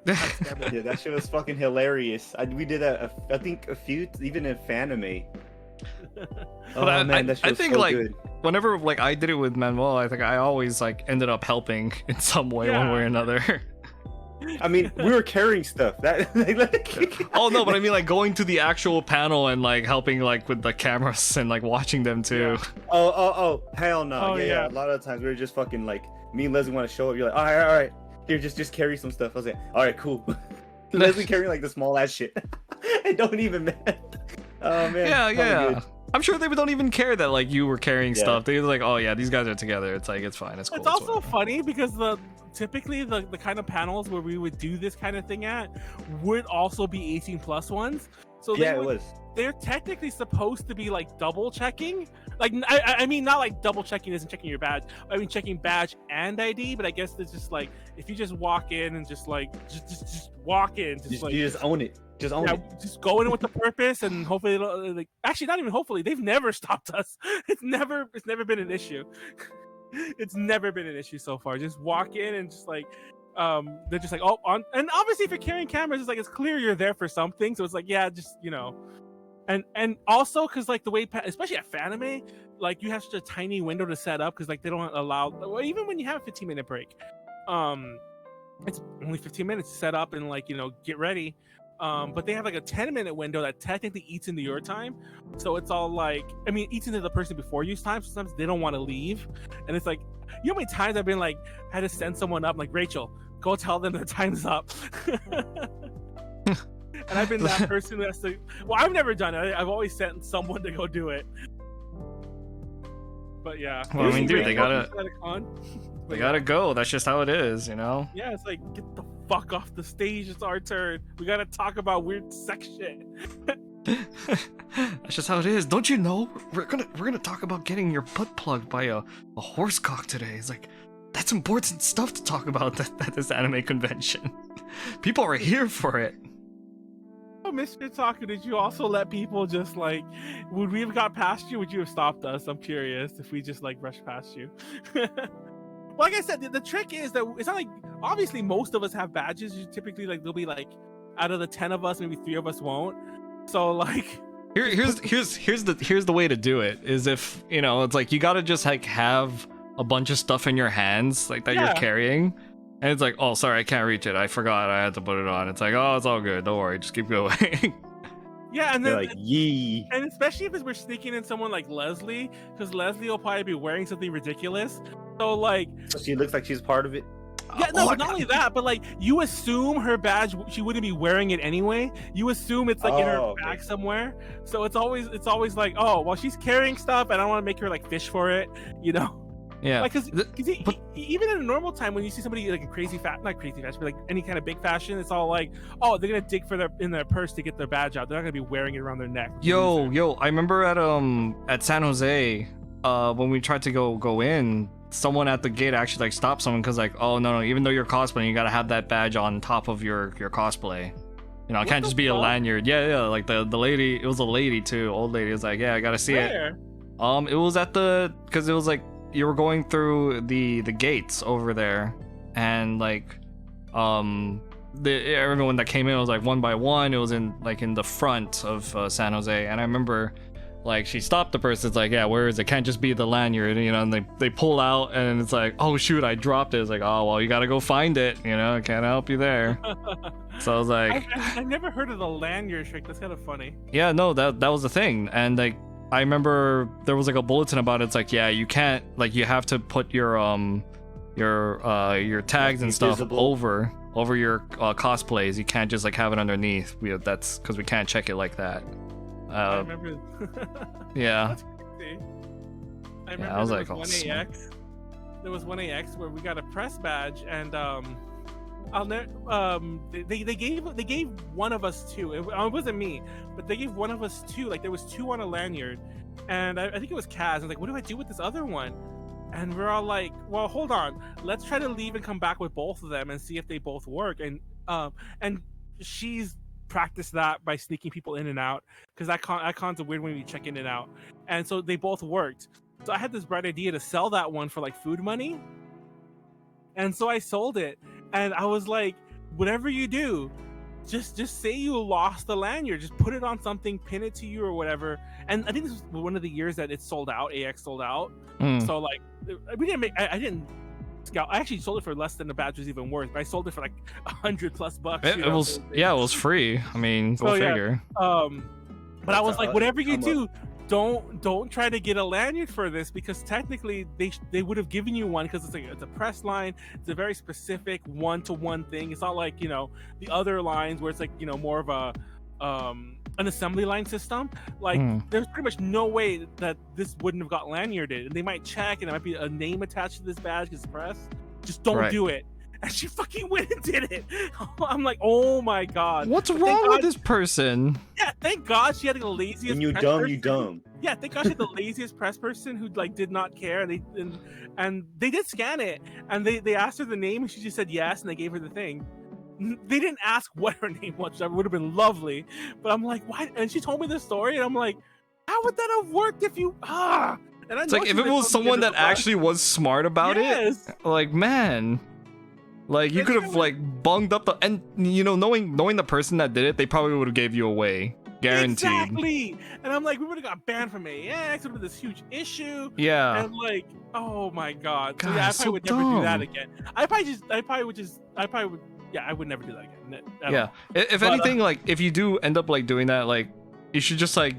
Yeah, that shit was fucking hilarious. We did that. I think a few, even in Fanime. Oh But man, that shit I was think so like good. whenever like I did it with Manuel, I think I always like ended up helping in some way, one way or another. I mean, we were carrying stuff. That Oh no, but I mean like going to the actual panel and like helping like with the cameras and like watching them too. oh, hell no. Oh, yeah. yeah. A lot of the times we were just fucking like, me and Leslie want to show up. You're like, all right. Here, just carry some stuff. I was like, all right, cool. Leslie carrying like the small ass shit. I don't even man. Oh man. Yeah, hella yeah. good. I'm sure they don't even care that like you were carrying Yeah. stuff. They were like, oh yeah, these guys are together. It's like, it's fine. It's cool. It's also whatever. funny because typically the kind of panels where we would do this kind of thing at would also be 18+ ones. So Yeah, it was. they're technically supposed to be like double checking. Like I mean not like double checking isn't checking your badge. I mean checking badge and ID, but I guess it's just like if you just walk in and just like just walk in, You just own it. Just own it. just go in with the purpose and hopefully like actually not even hopefully they've never stopped us. It's never been an issue. It's never been an issue so far. Just walk in and just like they're just like on and obviously if you're carrying cameras it's like it's clear you're there for something, so it's like yeah just you know. And also because like the way especially at Fanime, like you have such a tiny window to set up because like they don't allow well, even when you have a 15-minute break, it's only 15 minutes to set up and like you know get ready. But they have like a 10-minute window that technically eats into your time, so it's all like I mean eats into the person before you's time. Sometimes they don't want to leave, and it's like you know how many times I've been like had to send someone up like Rachel, go tell them their time's up. And I've been that person who has to. Well, I've never done it. I've always sent someone to go do it. But yeah. Well, I mean, dude, they gotta go. That's just how it is, you know. Yeah, it's like get the fuck off the stage. It's our turn. We gotta talk about weird sex shit. That's just how it is. Don't you know? We're gonna talk about getting your butt plugged by a horse cock today. It's like that's important stuff to talk about at this anime convention. People are here for it. Oh, Mr. Taku, did you also let people just like? Would we have got past you? Would you have stopped us? I'm curious if we just like rushed past you. Like I said, the trick is that it's not like obviously most of us have badges. You typically like there'll be like out of the 10 of us, maybe 3 of us won't. So like. Here's the way to do it is if you know it's like you gotta just like have a bunch of stuff in your hands like that you're carrying and it's like oh sorry I can't reach it I forgot I had to put it on. It's like oh it's all good, don't worry, just keep going. Yeah, and then They're like yee. and especially if we're sneaking in someone like Leslie, because Leslie will probably be wearing something ridiculous. So like So she looks like she's part of it. yeah, no, but not only that, but like you assume her badge, she wouldn't be wearing it anyway. You assume it's like in her bag somewhere. So it's always like, oh, well, she's carrying stuff, and I don't want to make her like fish for it, you know? Yeah, Like, because even in a normal time, when you see somebody like a not crazy fashion, but like any kind of big fashion, it's all like, oh, they're gonna dig for in their purse to get their badge out. They're not gonna be wearing it around their neck. Yo, I remember at San Jose, when we tried to go in, someone at the gate actually like stopped someone because like, oh no, even though you're cosplaying, you gotta have that badge on top of your cosplay. You know, it can't just be a lanyard. Yeah, like the lady, it was a lady too, old lady. Was like, yeah, I gotta see it. It was at because it was like you were going through the gates over there, and like, everyone that came in was like one by one. It was in the front of San Jose, and I remember like she stopped the person. It's like, yeah, where is it? Can't just be the lanyard, and they pull out, and it's like, oh shoot, I dropped it. It's like, oh well, you gotta go find it. I can't help you there. So I was like, I've never heard of the lanyard trick. That's kind of funny. Yeah, no, that was the thing, and like I remember there was like a bulletin about it. It's like, yeah, you can't, like, you have to put your tags and stuff over your cosplays. You can't just like have it underneath. That's because we can't check it like that. I remember. Yeah. That's crazy. I remember I was there like, was 1AX. There was 1AX where we got a press badge, and they gave one of us two. It wasn't me, but they gave one of us two. Like there was two on a lanyard, and I think it was Kaz. I was like, what do I do with this other one? And we're all like, well, hold on, let's try to leave and come back with both of them and see if they both work. And she's practiced that by sneaking people in and out, because that con's a weird way to check in and out. And so they both worked. So I had this bright idea to sell that one for like food money, and so I sold it. And I was like, whatever you do, just say you lost the lanyard. Just put it on something, pin it to you or whatever. And I think this was one of the years that it sold out. AX sold out. So like, we didn't make. I didn't scout. I actually sold it for less than the badge was even worth. But I sold it for like $100+ It was, yeah, it was free. I mean, go figure. But I was like, whatever you do, don't try to get a lanyard for this, because technically they would have given you one, because it's a press line. It's a very specific one-to-one thing. It's not like the other lines where it's like more of a an assembly line system. Like there's pretty much no way that this wouldn't have got lanyarded, and they might check and there might be a name attached to this badge because it's press. Just don't do it. And she fucking went and did it. I'm like, oh my god, what's wrong with this person? Yeah, thank god she had the laziest. When you dumb. Yeah, thank god she had the laziest press person who like did not care. And they did scan it, and they asked her the name, and she just said yes, and they gave her the thing. They didn't ask what her name was. That would have been lovely. But I'm like, why? And she told me this story, and I'm like, how would that have worked if you And I it's like if it was someone that actually was smart about it, like, man. Like, you could have like bunged up and knowing the person that did it, they probably would have gave you away, guaranteed. Exactly. And I'm like, we would have got banned from AX. It would have been this huge issue. Yeah. And like, oh my god. God, So yeah, I so probably would never do that again. I would never do that again. Yeah. If anything, like, if you do end up like doing that, like, you should just like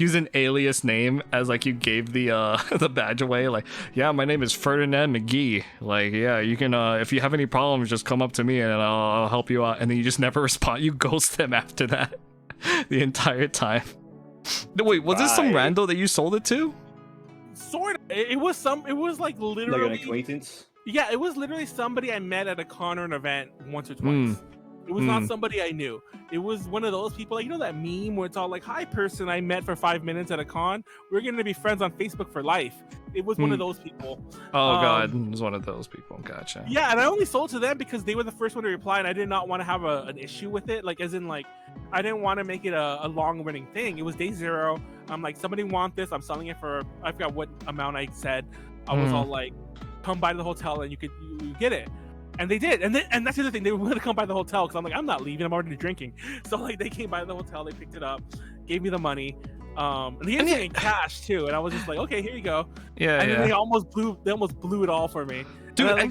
use an alias name as like you gave the the badge away. Like, yeah, my name is Ferdinand McGee. Like, yeah, you can if you have any problems, just come up to me and I'll help you out. And then you just never respond. You ghost them after that the entire time. Wait, was this some rando that you sold it to? Sort of. It was like literally like an acquaintance. Yeah, it was literally somebody I met at a con or an event once or twice. It was not somebody I knew. It was one of those people, like, that meme where it's all like, hi person I met for 5 minutes at a con, we're gonna be friends on Facebook for life. It was one of those people. Oh god, it was one of those people. Gotcha. Yeah, and I only sold to them because they were the first one to reply, and I did not want to have an issue with it. Like, as in, like, I didn't want to make it a long running thing. It was day zero. I'm like, somebody want this, I'm selling it for, I forgot what amount I said. I was all like, come by the hotel and you get it. And they did, and that's the other thing. They were going to come by the hotel because I'm like, I'm not leaving. I'm already drinking. So like, they came by the hotel, they picked it up, gave me the money, and they gave me in cash too. And I was just like, okay, here you go. Yeah. And then they almost blew it all for me, dude. And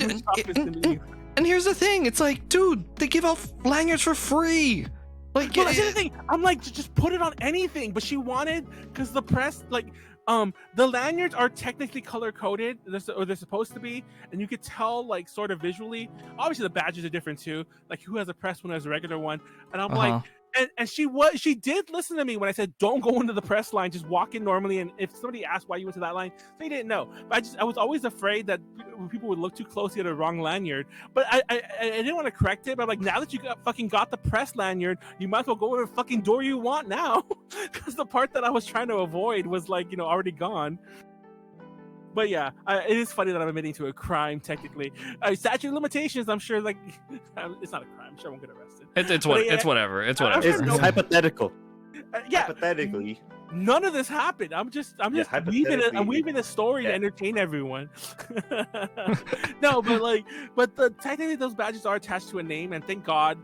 here's the thing. It's like, dude, they give out lanyards for free. Like, well, that's the thing. I'm like, just put it on anything. But she wanted, because the press, like, the lanyards are technically color coded, or they're supposed to be, and you could tell, like, sort of visually. Obviously, the badges are different too. Like, who has a press one, who has a regular one, and I'm like, and she did listen to me when I said, don't go into the press line, just walk in normally. And if somebody asked why you went to that line, they didn't know. But I was always afraid that people would look too closely at a wrong lanyard. But I didn't want to correct it. But I'm like, now that you got the press lanyard, you might as well go whatever fucking door you want now, because the part that I was trying to avoid was, like, already gone. But yeah, it is funny that I'm admitting to a crime technically. Statute of limitations, I'm sure, like, it's not a crime. I'm sure I won't get arrested. It's whatever. It's hypothetical. Yeah. Hypothetically. None of this happened. I'm just weaving a story to entertain everyone. No, but technically those badges are attached to a name, and thank God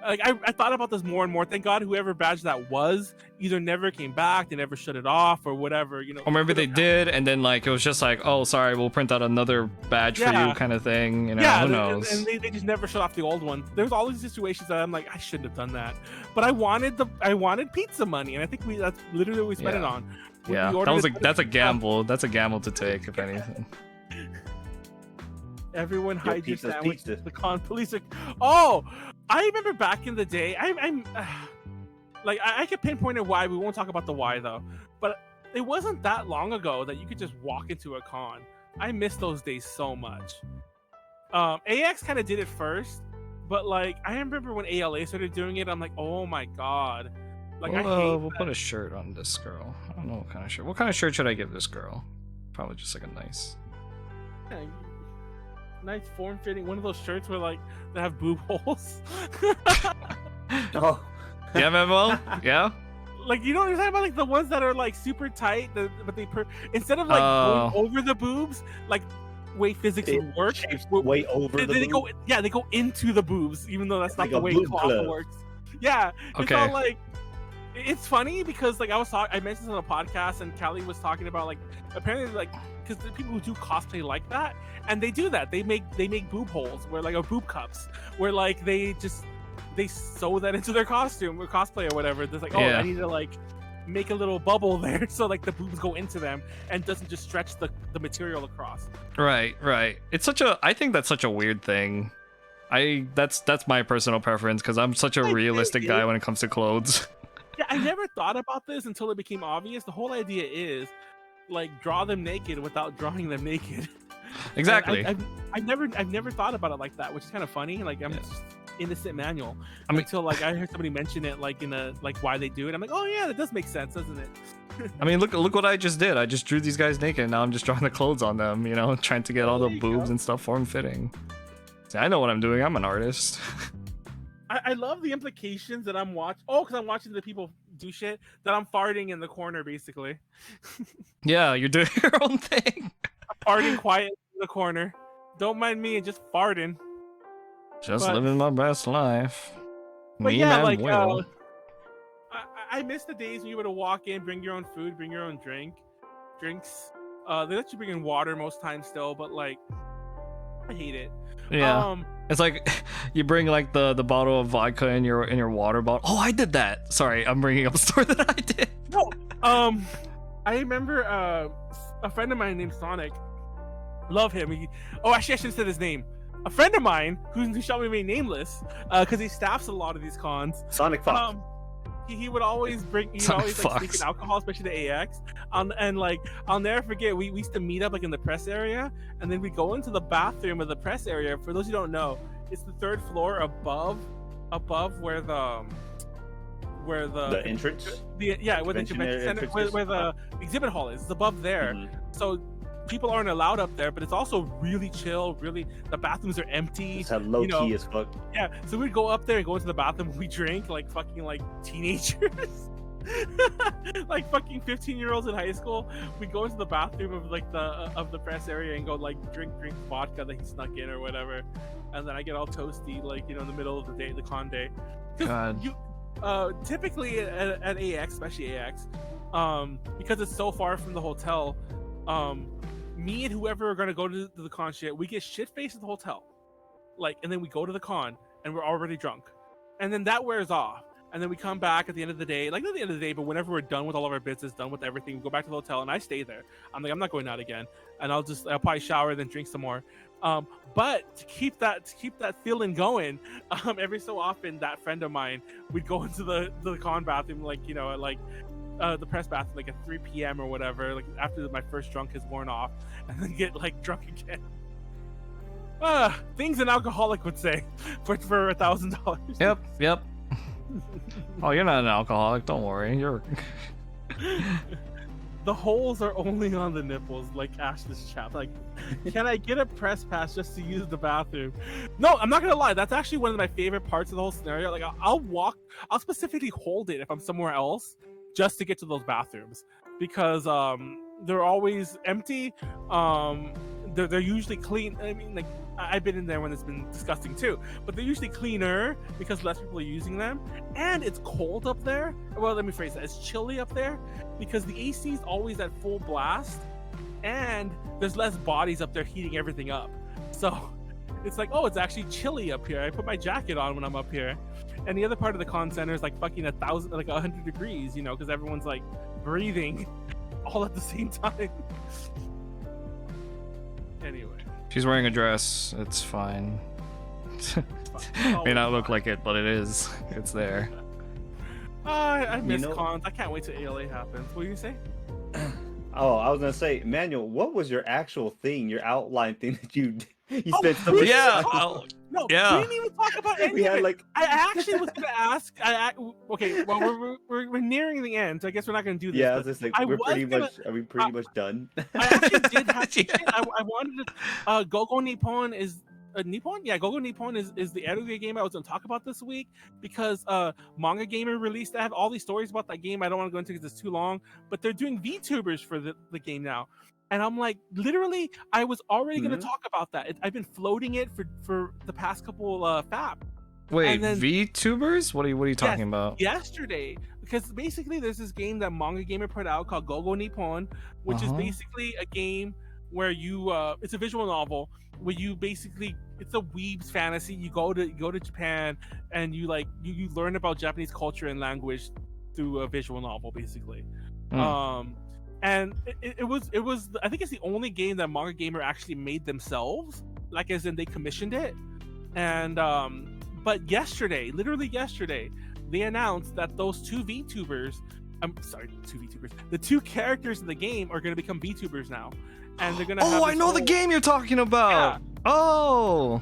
like I thought about this more and more. Thank God whoever badge that was either never came back, they never shut it off, or whatever, you know. Or maybe they did, and then like it was just like, oh, sorry, we'll print out another badge for you, kind of thing. You know, who knows? And they just never shut off the old one. There's all these situations that I'm like, I shouldn't have done that, but I wanted pizza money, and I think that's literally what we spent it on. Yeah, that's a gamble. That's a gamble to take, if anything. Everyone hide your sandwich. The con police are... Oh, I remember back in the day. I'm like I could pinpoint it why. We won't talk about the why though. But it wasn't that long ago that you could just walk into a con. I miss those days so much. AX kind of did it first, but like I remember when ALA started doing it. I'm like, oh my god. Like we'll put a shirt on this girl. I don't know what kind of shirt. What kind of shirt should I give this girl? Probably just like a nice. Nice form-fitting, one of those shirts where like they have boob holes. Oh, yeah, Manuel. Yeah. Like, you know what I'm talking about? Like the ones that are like super tight, but they instead of like going over the boobs, like way physics would work, way over the they go, yeah, they go into the boobs, even though that's not the way cloth works. Yeah, it's all like. It's funny because like I mentioned this on a podcast, and Callie was talking about like apparently like because the people who do cosplay like that, and they do that. They make boob holes where like, or boob cups where like they sew that into their costume or cosplay or whatever. There's like, I need to like make a little bubble there so like the boobs go into them and doesn't just stretch the material across. Right. I think that's such a weird thing. That's my personal preference because I'm such a realistic guy when it comes to clothes. Yeah, I never thought about this until it became obvious. The whole idea is like draw them naked without drawing them naked. Exactly. I've never thought about it like that, which is kind of funny. Like I'm just innocent Manuel. Until like I heard somebody mention it like in a like why they do it. I'm like, oh yeah, that does make sense, doesn't it? I mean, look what I just did. I just drew these guys naked, and now I'm just drawing the clothes on them. You know, trying to get all the boobs and stuff form fitting. See, I know what I'm doing. I'm an artist. I love the implications that I'm watching. Oh, because I'm watching the people do shit that I'm farting in the corner, basically. Yeah, you're doing your own thing. I'm farting quiet in the corner. Don't mind me, just farting. Just living my best life. But me, yeah, like I miss the days when you would walk in, bring your own food, bring your own drinks. They let you bring in water most times still, but like I hate it. Yeah. It's like you bring like the bottle of vodka in your water bottle. Oh, I did that. Sorry, I'm bringing up a story that I did. No. I remember a friend of mine named Sonic. Love him. Actually, I should have said his name. A friend of mine who shall remain nameless, because he staffs a lot of these cons. Sonic Fox. He would always bring, he would always like sneak in alcohol, especially the AX. And like I'll never forget, we used to meet up like in the press area, and then we go into the bathroom of the press area. For those who don't know, it's the third floor above where the entrance. Where the convention center, where the exhibit hall is. It's above there. Mm-hmm. So people aren't allowed up there, but it's also really chill. Really, the bathrooms are empty. It's low key as fuck. Yeah, so we'd go up there and go into the bathroom. And we drink like fucking like teenagers, like fucking 15-year-olds in high school. We go into the bathroom of like the press area and go like drink vodka that he snuck in or whatever, and then I get all toasty like in the middle of the day, the con day. God. Typically at AX, especially AX, because it's so far from the hotel, me and whoever are gonna go to the con shit, we get shit faced at the hotel, like, and then we go to the con and we're already drunk, and then that wears off, and then we come back at the end of the day, like not the end of the day, but whenever we're done with all of our business, done with everything, we go back to the hotel, and I stay there. I'm like, I'm not going out again, and I'll probably shower and then drink some more. But to keep that feeling going, every so often that friend of mine, we'd go into the con bathroom, like at the press bathroom, like at 3 p.m. or whatever, like after my first drunk has worn off, and then get like drunk again. Things an alcoholic would say for $1,000. Yep. Oh, you're not an alcoholic. Don't worry. You're. The holes are only on the nipples, like Ash's chat. Like, can I get a press pass just to use the bathroom? No, I'm not gonna lie. That's actually one of my favorite parts of the whole scenario. Like, I'll specifically hold it if I'm somewhere else just to get to those bathrooms, because they're always empty. they're usually clean. I mean, like I've been in there when it's been disgusting too, but they're usually cleaner because less people are using them, and it's cold up there. Well, let me phrase that: it's chilly up there because the AC is always at full blast, and there's less bodies up there heating everything up. So it's like, oh, it's actually chilly up here. I put my jacket on when I'm up here, and the other part of the con center is like fucking 100 degrees, you know, because everyone's like breathing all at the same time. Anyway, She's wearing a dress. It's fine. May not look like it, but it is. It's there. I miss You know- cons. I can't wait till ALA happens. What do you say? Oh, I was gonna say, Manuel, what was your actual thing, your outline thing that you Oh, spent so we much didn't Yeah, time- talk- No, yeah. we didn't even talk about any We of had it. like I actually was gonna ask. Okay, well we're nearing the end, so I guess we're not gonna do this. yeah, I but was just like, I we're was pretty gonna- much. Are we pretty much done? I actually did have to Yeah. I wanted to. Go Nippon is Nippon. Yeah, Go Nippon is the anime game I was gonna talk about this week because Manga Gamer released. I have all these stories about that game. I don't want to go into because it's too long. But they're doing VTubers for the game now. And I'm like, literally, I was already going Mhm. to talk about that. I've been floating it for the past couple FAP. Wait, And then- VTubers? What are you talking about? Yesterday, because basically there's this game that Manga Gamer put out called Go Nippon, which is Uh-huh. basically a game where you it's a visual novel where you basically it's a weeb's fantasy. You go to Japan and you you learn about Japanese culture and language through a visual novel, basically. And it was I think it's the only game that Manga Gamer actually made themselves, like as in they commissioned it. And but yesterday, literally yesterday, they announced that those two VTubers, the two characters in the game are going to become VTubers now, and they're going to. Oh, I know the game you're talking about. Oh.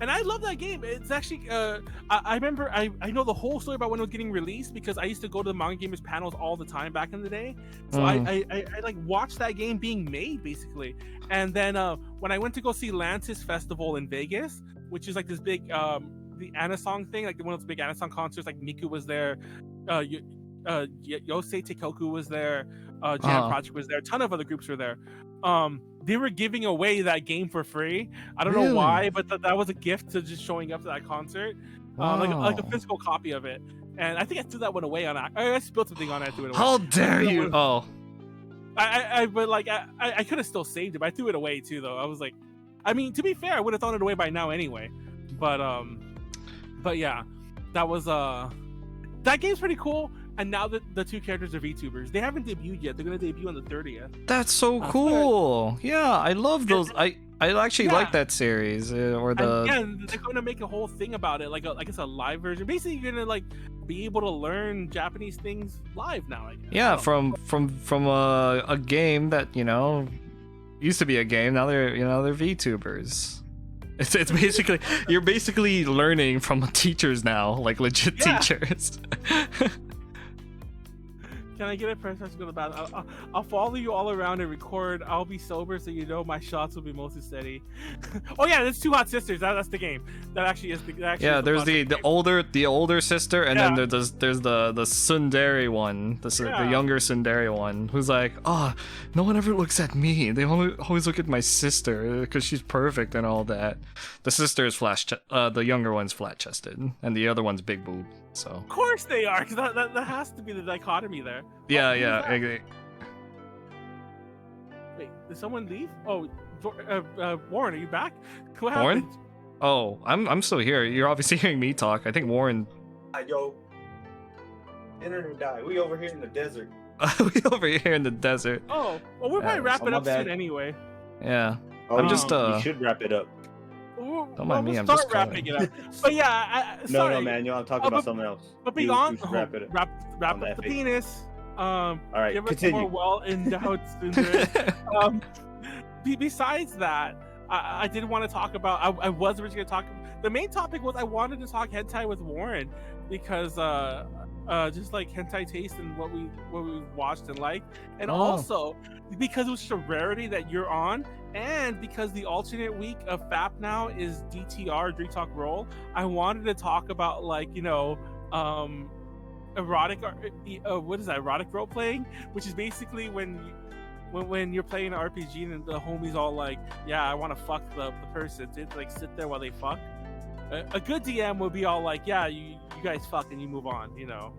And I love that game. It's actually, I remember, I know the whole story about when it was getting released because I used to go to the Manga Gamers panels all the time back in the day. So I like watched that game being made basically. And then when I went to go see Lantis Festival in Vegas, which is like this big, the Anasong thing, like one of those big Anasong concerts, like Miku was there, Yosei Teikoku was there, Jam Project was there, a ton of other groups were there. They were giving away that game for free. I don't know why, but that was a gift to just showing up to that concert. Like a physical copy of it. And I think I threw that one away on it. I spilled something on it. I threw it away. How dare you? Oh. I could have still saved it, but I threw it away too, though. I was like, I mean, to be fair, I would have thrown it away by now anyway. But yeah, that was that game's pretty cool. And now that the two characters are VTubers, they haven't debuted yet. They're gonna debut on the 30th. That's so cool. Yeah, I love those. I actually like that series. Or the and they're gonna make a whole thing about it, like it's a live version. Basically, you're gonna like be able to learn Japanese things live now. I guess. yeah, from a game that used to be a game. Now they're VTubers. It's basically you're basically learning from teachers now, like legit teachers. Can I get a press to go to the bathroom? I'll follow you all around and record. I'll be sober, so my shots will be mostly steady. Oh yeah, there's Two Hot Sisters. That's the game. That actually is the. Yeah, there's the older sister, and then there's the tsundere one, the younger tsundere one, who's like, oh, no one ever looks at me. They always look at my sister because she's perfect and all that. The sister is the younger one's flat chested, and the other one's big boob. So Of course they are, because that has to be the dichotomy there. yeah, Wait, did someone leave? Oh, Warren, are you back? What Warren? happened? Oh, I'm still here. You're obviously hearing me talk. I think Warren. Yo, internet died. We over here in the desert. We over here in the desert. Oh, well, we're probably wrapping my up bad. soon anyway. Yeah. Oh, I'm you- just You should wrap it up. Don't mind me, We'll I'm start just wrapping calling. it up. But yeah, No, Manuel, I'm talking about something else. But You beyond, should wrap it up. wrap on up that the face. penis. All right, Give us continue. more well-endowed besides that, I did want to talk about. I was originally going to talk. The main topic was I wanted to talk hentai with Warren because just like hentai taste and what we watched and liked, and also because it was such a rarity that you're on, and because the alternate week of FAP now is DTR Drink Talk Roll. I wanted to talk about erotic what is that, erotic role playing, which is basically when when you're playing an RPG and the homie's all like, "Yeah, I want to fuck the person," to like sit there while they fuck. A good DM would be all like, "Yeah, you guys fuck and you move on," you know.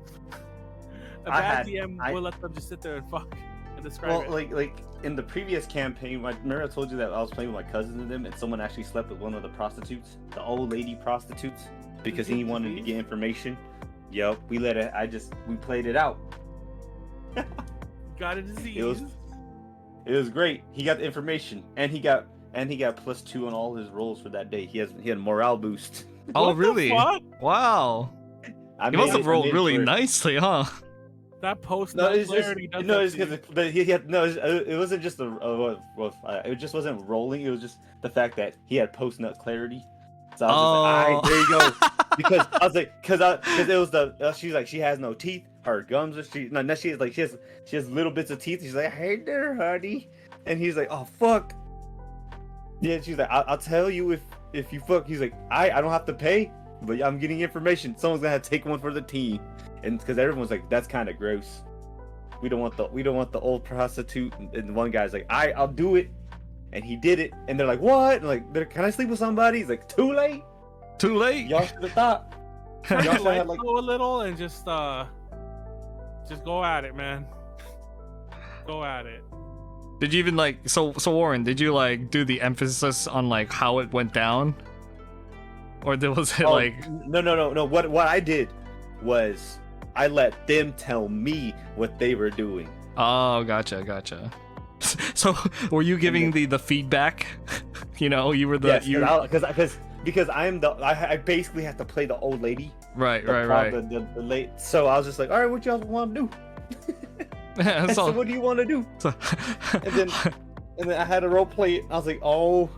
A bad DM will let them just sit there and fuck and describe it. Like in the previous campaign, remember I told you that I was playing with my cousins and them, and someone actually slept with one of the prostitutes, the old lady prostitutes, because he wanted to get information. Yep, we let it. We played it out. Got a disease. It was great. He got the information, and he got +2 on all his rolls for that day. He had a morale boost. Oh, What the really? fuck? Wow. He must have rolled really nicely, huh? That post It wasn't just it just wasn't rolling. It was just the fact that he had post nut clarity. So I was just like, all right, there you go. Because I was like, because it was she's like, she has no teeth. Her gums are she has little bits of teeth. She's like, hey there, honey. And he's like, oh fuck. Yeah, she's like, I'll tell you if you fuck. He's like, I don't have to pay, but I'm getting information. Someone's gonna have to take one for the team. And because everyone's like, that's kind of gross. We don't want the old prostitute. And one guy's like, I'll do it. And he did it. And they're like, what? And like, can I sleep with somebody? He's like, too late. Too late. Y'all should have thought. Y'all Y'all should should have like go a little and just go at it, man. Go at it. Did you even like so Warren, did you like do the emphasis on like how it went down? Or was it like No. What I did was I let them tell me what they were doing. Oh, gotcha. So were you giving the feedback? You know, you were the because I basically have to play the old lady. Right. The late. So I was just like, all right, what y'all want to do? So what do you want to do? and then I had a role play. I was like, oh,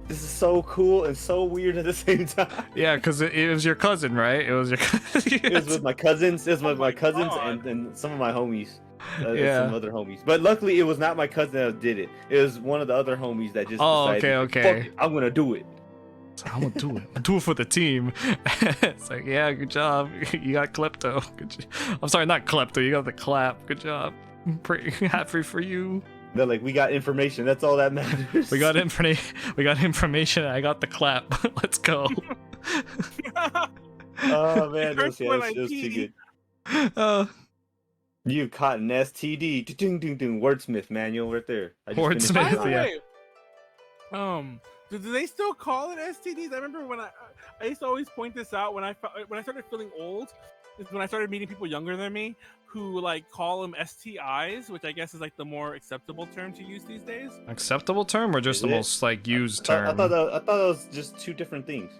this is so cool and so weird at the same time. Yeah, because it was your cousin, right? It was your cousin. It was with my cousins. It was with my cousins and some of my homies. Yeah. Some other homies. But luckily, it was not my cousin that did it. It was one of the other homies that just decided, okay. Fuck it, I'm going to do it. So I'm gonna do it. I'm do it for the team. It's like, yeah, good job. You got klepto. I'm sorry, not klepto. You got the clap. Good job. I'm pretty happy for you. They're like, we got information. That's all that matters. We got information. I got the clap. Let's go. Oh man, it was too good. You've caught an STD. Wordsmith manual right there. Wordsmith, yeah. Do they still call it STDs? I remember when I used to always point this out when I started feeling old. Is when I started meeting people younger than me who like call them STIs, which I guess is like the more acceptable term to use these days. Acceptable term or just the most like used term? I thought that was just two different things.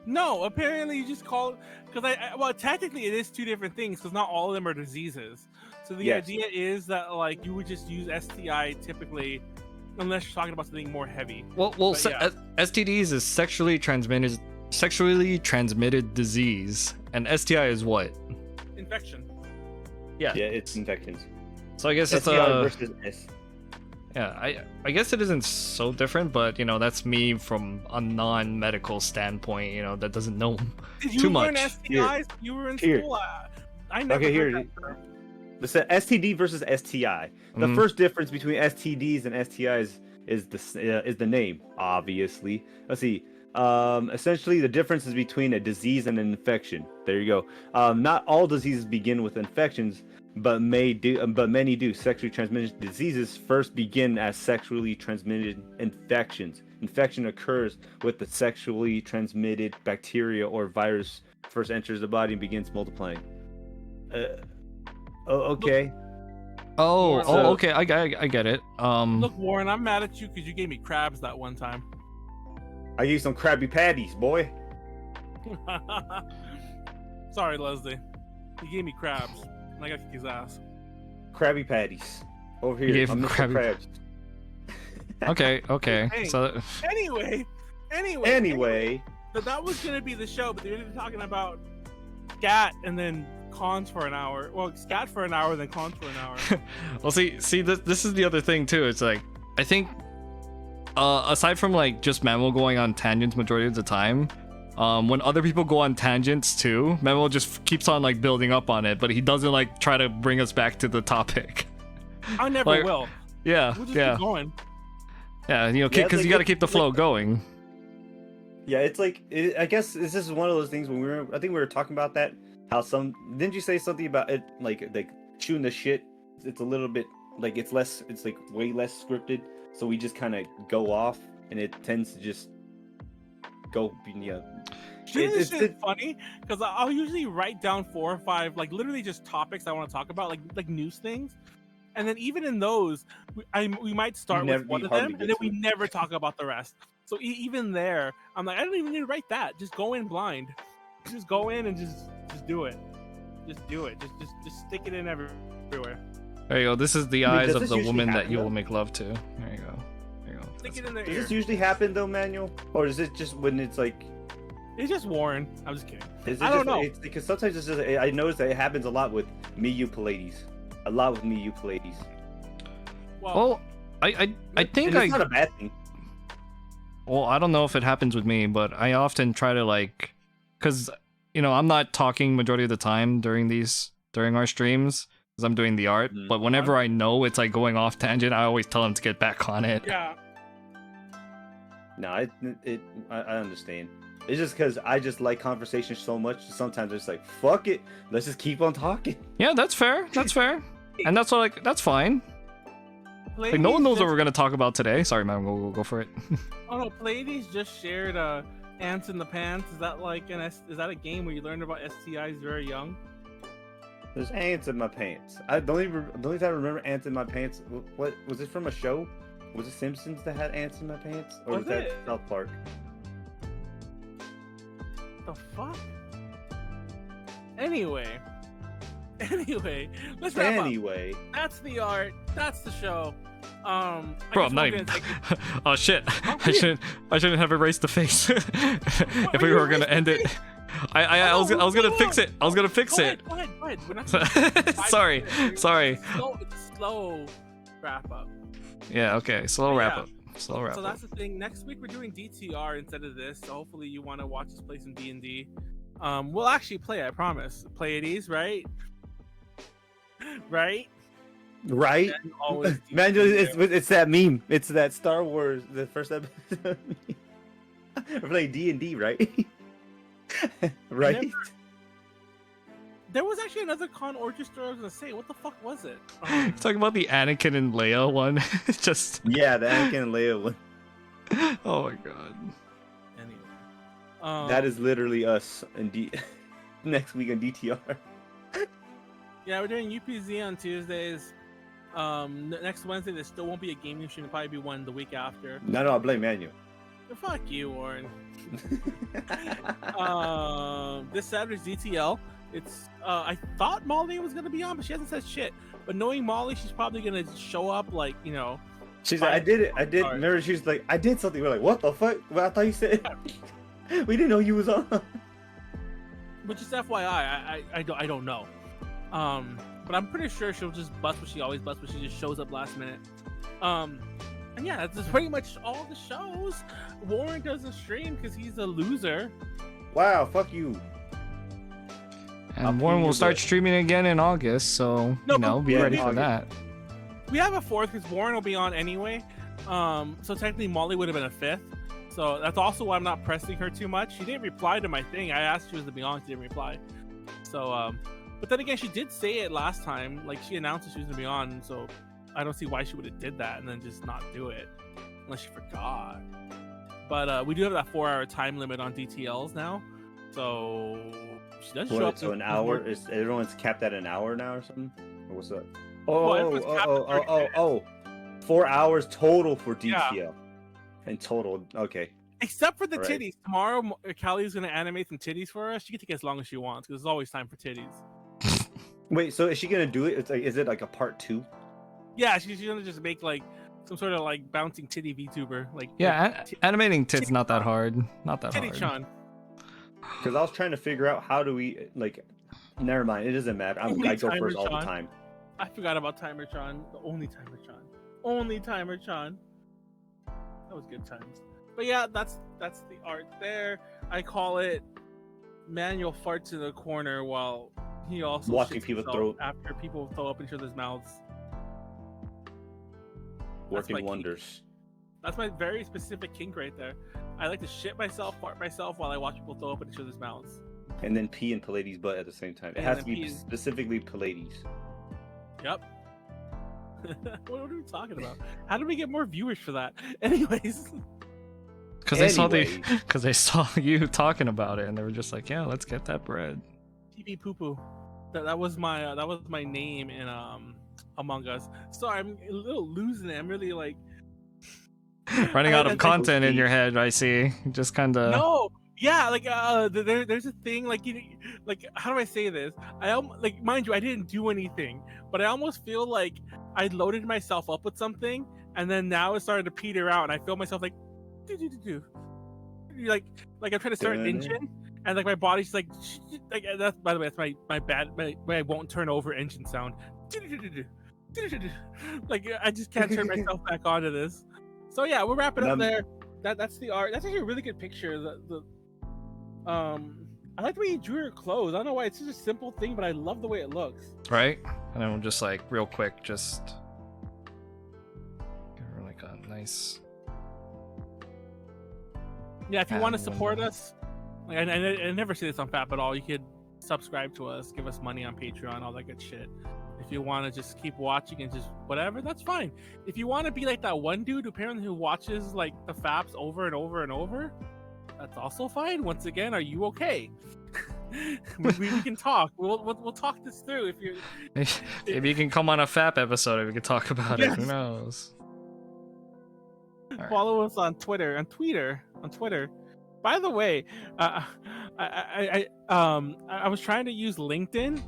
No, apparently you just call it because well, technically it is two different things because not all of them are diseases. So the idea is that like you would just use STI typically. Unless you're talking about something more heavy. Well, STDs is sexually transmitted disease, and STI is what? Infection. Yeah, it's infections. So I guess it's STI versus S. Yeah, I guess it isn't so different, but you know that's me from a non-medical standpoint. You know that doesn't know too much. Did you learn STIs? You were in school. I never heard that term. Listen, STD versus STI. The first difference between STDs and STIs is the name, obviously. Let's see. Essentially, the difference is between a disease and an infection. There you go. Not all diseases begin with infections, but many do. Sexually transmitted diseases first begin as sexually transmitted infections. Infection occurs with the sexually transmitted bacteria or virus first enters the body and begins multiplying. Okay. Okay. I get it. Look, Warren, I'm mad at you because you gave me crabs that one time. I gave you some Krabby Patties, boy. Sorry, Leslie. He gave me crabs, and I got to kick his ass. Krabby Patties. Over here. You gave him crabs. Okay. Hey, So anyway. That was gonna be the show, but they were talking about scat and then cons for an hour. Well, scat for an hour, then cons for an hour. Well, see, this is the other thing too. It's like I think, aside from like just Manuel going on tangents majority of the time, when other people go on tangents too, Manuel just keeps on like building up on it, but he doesn't like try to bring us back to the topic. I never will. Yeah, We'll just yeah, keep going. yeah. You know, Yeah, because like, you got to it- keep the flow going. Yeah, it's like I guess this is one of those things when I think we were talking about that. How didn't you say something about it like shooting the shit? It's a little bit like it's like way less scripted. So we just kind of go off, and it tends to just go. Yeah, This is funny because I'll usually write down 4 or 5, like literally just topics I want to talk about, like news things, and then even in those, we might start with one of them, and then we never talk about the rest. So even there, I'm like, I don't even need to write that. Just go in blind. Just go in and just do it. Just do it. Just stick it in everywhere. There you go. This is the I mean, eyes does of this the usually woman that happen, you though? will make love to. There you go. There you go. Stick it in their Does ear. this usually happen though, Manuel, or is it just when it's like? It's just Warren. I'm just kidding. Is it I don't know. It's because sometimes it's just I notice that it happens a lot with me Pallades. A lot with me Pallades. Well, I think And it's not a bad thing. Well, I don't know if it happens with me, but I often try to like, cause you know I'm not talking majority of the time during our streams because I'm doing the art. Mhm. But whenever I know it's like going off tangent, I always tell them to get back on it. Yeah. No, I understand. It's just because I just like conversation so much. Sometimes it's like, fuck it, let's just keep on talking. Yeah, that's fair. That's fair, and that's like that's fine. Like no one knows what we're gonna talk about today. Sorry, man. Go for it. Oh no, Pleiades just shared Ants in the Pants. Is that like is that a game where you learn about STIs very young? There's ants in my pants. The only time I remember ants in my pants. What was it from a show? Was it Simpsons that had ants in my pants, or was that it? South Park? The fuck? Anyway, let's wrap up. Anyway, That's the art. That's the show. Bro, I'm not even. Oh shit! I shouldn't have erased the face. If we were gonna end it, I was gonna fix it. I was gonna fix it. Go ahead. We're not Sorry. It's a slow wrap up. Yeah. Okay. Slow wrap up. Slow wrap So up. that's the thing. Next week we're doing DTR instead of this. So hopefully you want to watch us play some D&D. We'll actually play. I promise. Pleiades, right? Right. right? Always Manuel, it's that meme. It's that Star Wars, the first episode. We're playing D&D, right? Right? There was actually another con orgy story I was gonna say. What the fuck was it? Talking about the Anakin and Leia one. Just. Yeah, the Anakin and Leia one. Oh my god. Anyway, That is literally us next week on DTR. yeah, we're doing UPZ on Tuesdays. Next Wednesday there still won't be a gaming stream. It'll probably be one the week after. No, I blame Manuel. Fuck you, Warren. This Saturday's DTL. It's I thought Molly was gonna be on, but she hasn't said shit. But knowing Molly, she's probably gonna show up like, you know. She's like, I did it. I did. Sorry. Remember, she's like, I did something. We're like, what the fuck? Well, I thought you said. We didn't know you was on. But just FYI, I don't know. But I'm pretty sure she'll just bust what she always busts, but she just shows up last minute. And yeah, that's pretty much all the shows. Warren doesn't stream because he's a loser. Wow, fuck you. And Warren will start streaming again in August, so No, you know, but be yeah, ready in for August. that. We have a fourth because Warren will be on anyway. So technically Molly would have been a fifth. So that's also why I'm not pressing her too much. She didn't reply to my thing. I asked she was to be on, she didn't reply. So but then again, she did say it last time. Like she announced that she was gonna be on, so I don't see why she would have did that and then just not do it, unless she forgot. But we do have that 4-hour time limit on DTLs now, so she does show up. So an hour? Is everyone's capped at an hour now or something? Or what's up? Well, Oh, everyone's capped at 30 oh. 4 hours total for DTL. Yeah. In total, okay. Except for the Right. titties. Tomorrow, Callie's gonna animate some titties for us. She can take as long as she wants because there's always time for titties. Wait, so is she gonna do it? It's like, is it like a part 2? Yeah, she's gonna just make like some sort of like bouncing titty VTuber, like Yeah, animating tits not that hard. Not that Titty hard. Chan. Because I was trying to figure out how do we like. Never mind, it doesn't matter. Only I go Timer first all the Chan. time. I forgot about Timer Chan. The only Timer Chan. Only Timer Chan. That was good times. But yeah, that's the art there. I call it Manuel farts in the corner while he also Watching shits people himself throw- after people throw up in each other's mouths. Working my kink. wonders. That's my very specific kink right there. I like to shit myself, fart myself while I watch people throw up in each other's mouths. And then pee in Pallades' butt at the same time. It And has then to be pee in- specifically Pallades. Yep. What are we talking about? How did we get more viewers for that? Anyways. Because they saw Anyway. because they saw you talking about it, and they were just like, "Yeah, let's get that bread." TV poo poo. That was my name in Among Us. So I'm a little losing it. I'm really like Running out of I- content in your head, I see. Just kind of. no. Yeah, like there's a thing like like how do I say this? Like mind you, I didn't do anything, but I almost feel like I loaded myself up with something, and then now it started to peter out, and I feel myself like do like I'm trying to start an engine, and like my body's like that's, by the way, that's my I won't turn over engine sound. Like I just can't turn myself back onto this. So yeah, we'll wrap it up there. That's the art. That's actually a really good picture. I like the way you drew your clothes. I don't know why, it's just a simple thing, but I love the way it looks. Right? And then we'll just like real quick, just give her like a nice. Yeah, if you want to And support one- us, like I never say this on Fap at all. You could subscribe to us, give us money on Patreon, all that good shit. If you want to just keep watching and just whatever, that's fine. If you want to be like that one dude apparently who watches like the Faps over and over and over, that's also fine. Once again, are you okay? we can talk. We'll talk this through if you're. Maybe you can come on a FAP episode and we can talk about it. Who Yes. knows? Alright. Follow us on Twitter. On Twitter. By the way, I was trying to use LinkedIn,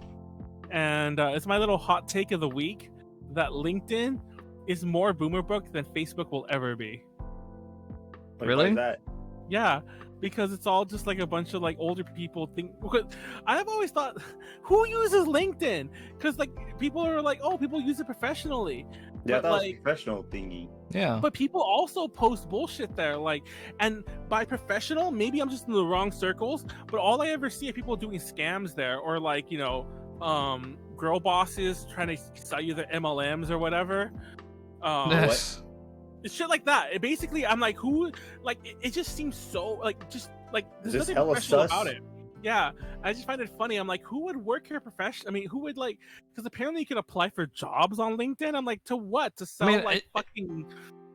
and it's my little hot take of the week that LinkedIn is more boomer book than Facebook will ever be. Like, Really? why is that? Yeah, because it's all just like a bunch of like older people think. Because I've always thought, who uses LinkedIn? Because like people are like, oh, people use it professionally. Yeah, But, that was like- a professional thingy. Yeah. But people also post bullshit there, like, and by professional, maybe I'm just in the wrong circles, but all I ever see are people doing scams there, or like, you know, girl bosses trying to sell you their MLMs or whatever. Yes. It's shit like that. It basically, I'm like, who? Like, it just seems so like, just like there's Is this nothing hella professional sus? about it. Yeah, I just find it funny. I'm like, who would work here professionally? I mean, who would like? Because apparently you can apply for jobs on LinkedIn. I'm like, to what? To sell mean, like fucking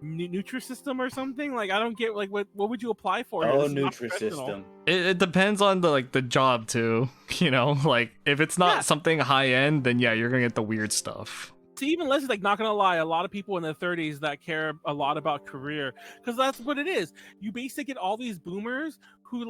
Nutrisystem or something? Like, I don't get like what would you apply for? here? Oh, This is not professional. Nutrisystem. It depends on the job too. You know, like if it's not Yeah. something high end, then yeah, you're gonna get the weird stuff. See, even Leslie's like, not gonna lie, a lot of people in their 30s that care a lot about career, because that's what it is. You basically get all these boomers who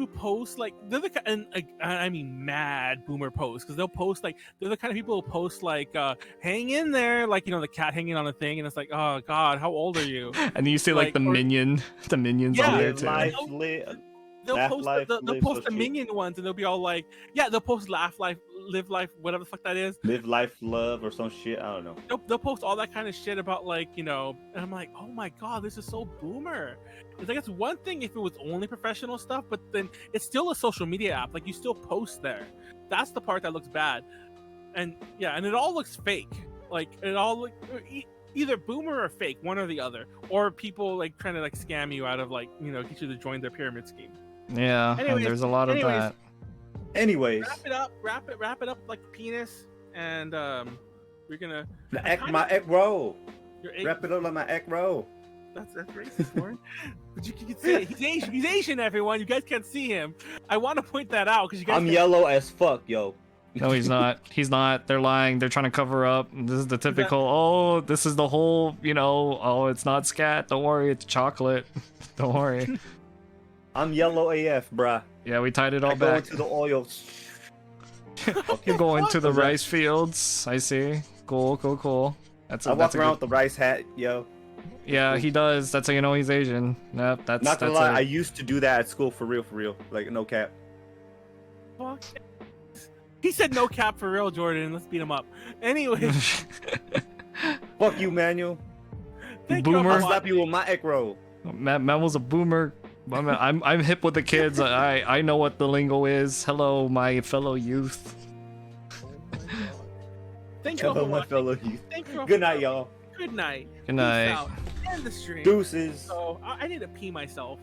post like they're the and I mean mad boomer posts, because they'll post like they're the kind of people who post like hang in there, like, you know, the cat hanging on a thing, and it's like, oh god, how old are you? And you see like the Or- minions Yeah, on there Live too. life, They'll- live. They'll Laugh post life, they'll live post so the shit. minion ones, and they'll be all like, yeah, they'll post laugh life, live life, whatever the fuck that is. Live life, love, or some shit. I don't know. They'll post all that kind of shit about, like, you know, and I'm like, oh my god, this is so boomer. It's like, it's one thing if it was only professional stuff, but then it's still a social media app. Like, you still post there. That's the part that looks bad. And yeah, and it all looks fake. Like, it all look either boomer or fake, one or the other, or people like trying to like scam you out of, like, you know, get you to join their pyramid scheme. Yeah, and Anyways- there's a lot of anyways. that. Anyways, Wrap it up like penis, and we're gonna my egg roll. your Wrap it up like my egg roll. That's racist, Warren. But you can see it. He's Asian. He's Asian, everyone. You guys can't see him. I want to point that out because you guys. I'm can't- yellow as fuck, yo. No, he's not. He's not. They're lying. They're trying to cover up. This is the typical, oh, this is the whole, you know, oh, it's not scat. Don't worry, it's chocolate. Don't worry. I'm yellow AF, bruh. Yeah, we tied it all I go back. into the oil. You're going to the What's that? rice fields. I see. Cool. That's I a, walk that's a around good... with the rice hat, yo. Yeah, he does. That's how you know he's Asian. Yep, that's Not gonna that's lie, it. I used to do that at school for real. Like, no cap. Fuck. He said no cap for real, Jordan. Let's beat him up. Anyway, Fuck you, Manuel. thank Boomer. you I'll all slap for you with my egg roll. Matt was a boomer. I'm hip with the kids. I know what the lingo is. Hello, my fellow youth. Thank you all for Hello, my watching. fellow youth. Thank you all Good for night, watching. y'all. Good Good night. Good Peace night. out. End the stream. Deuces. So I need to pee myself.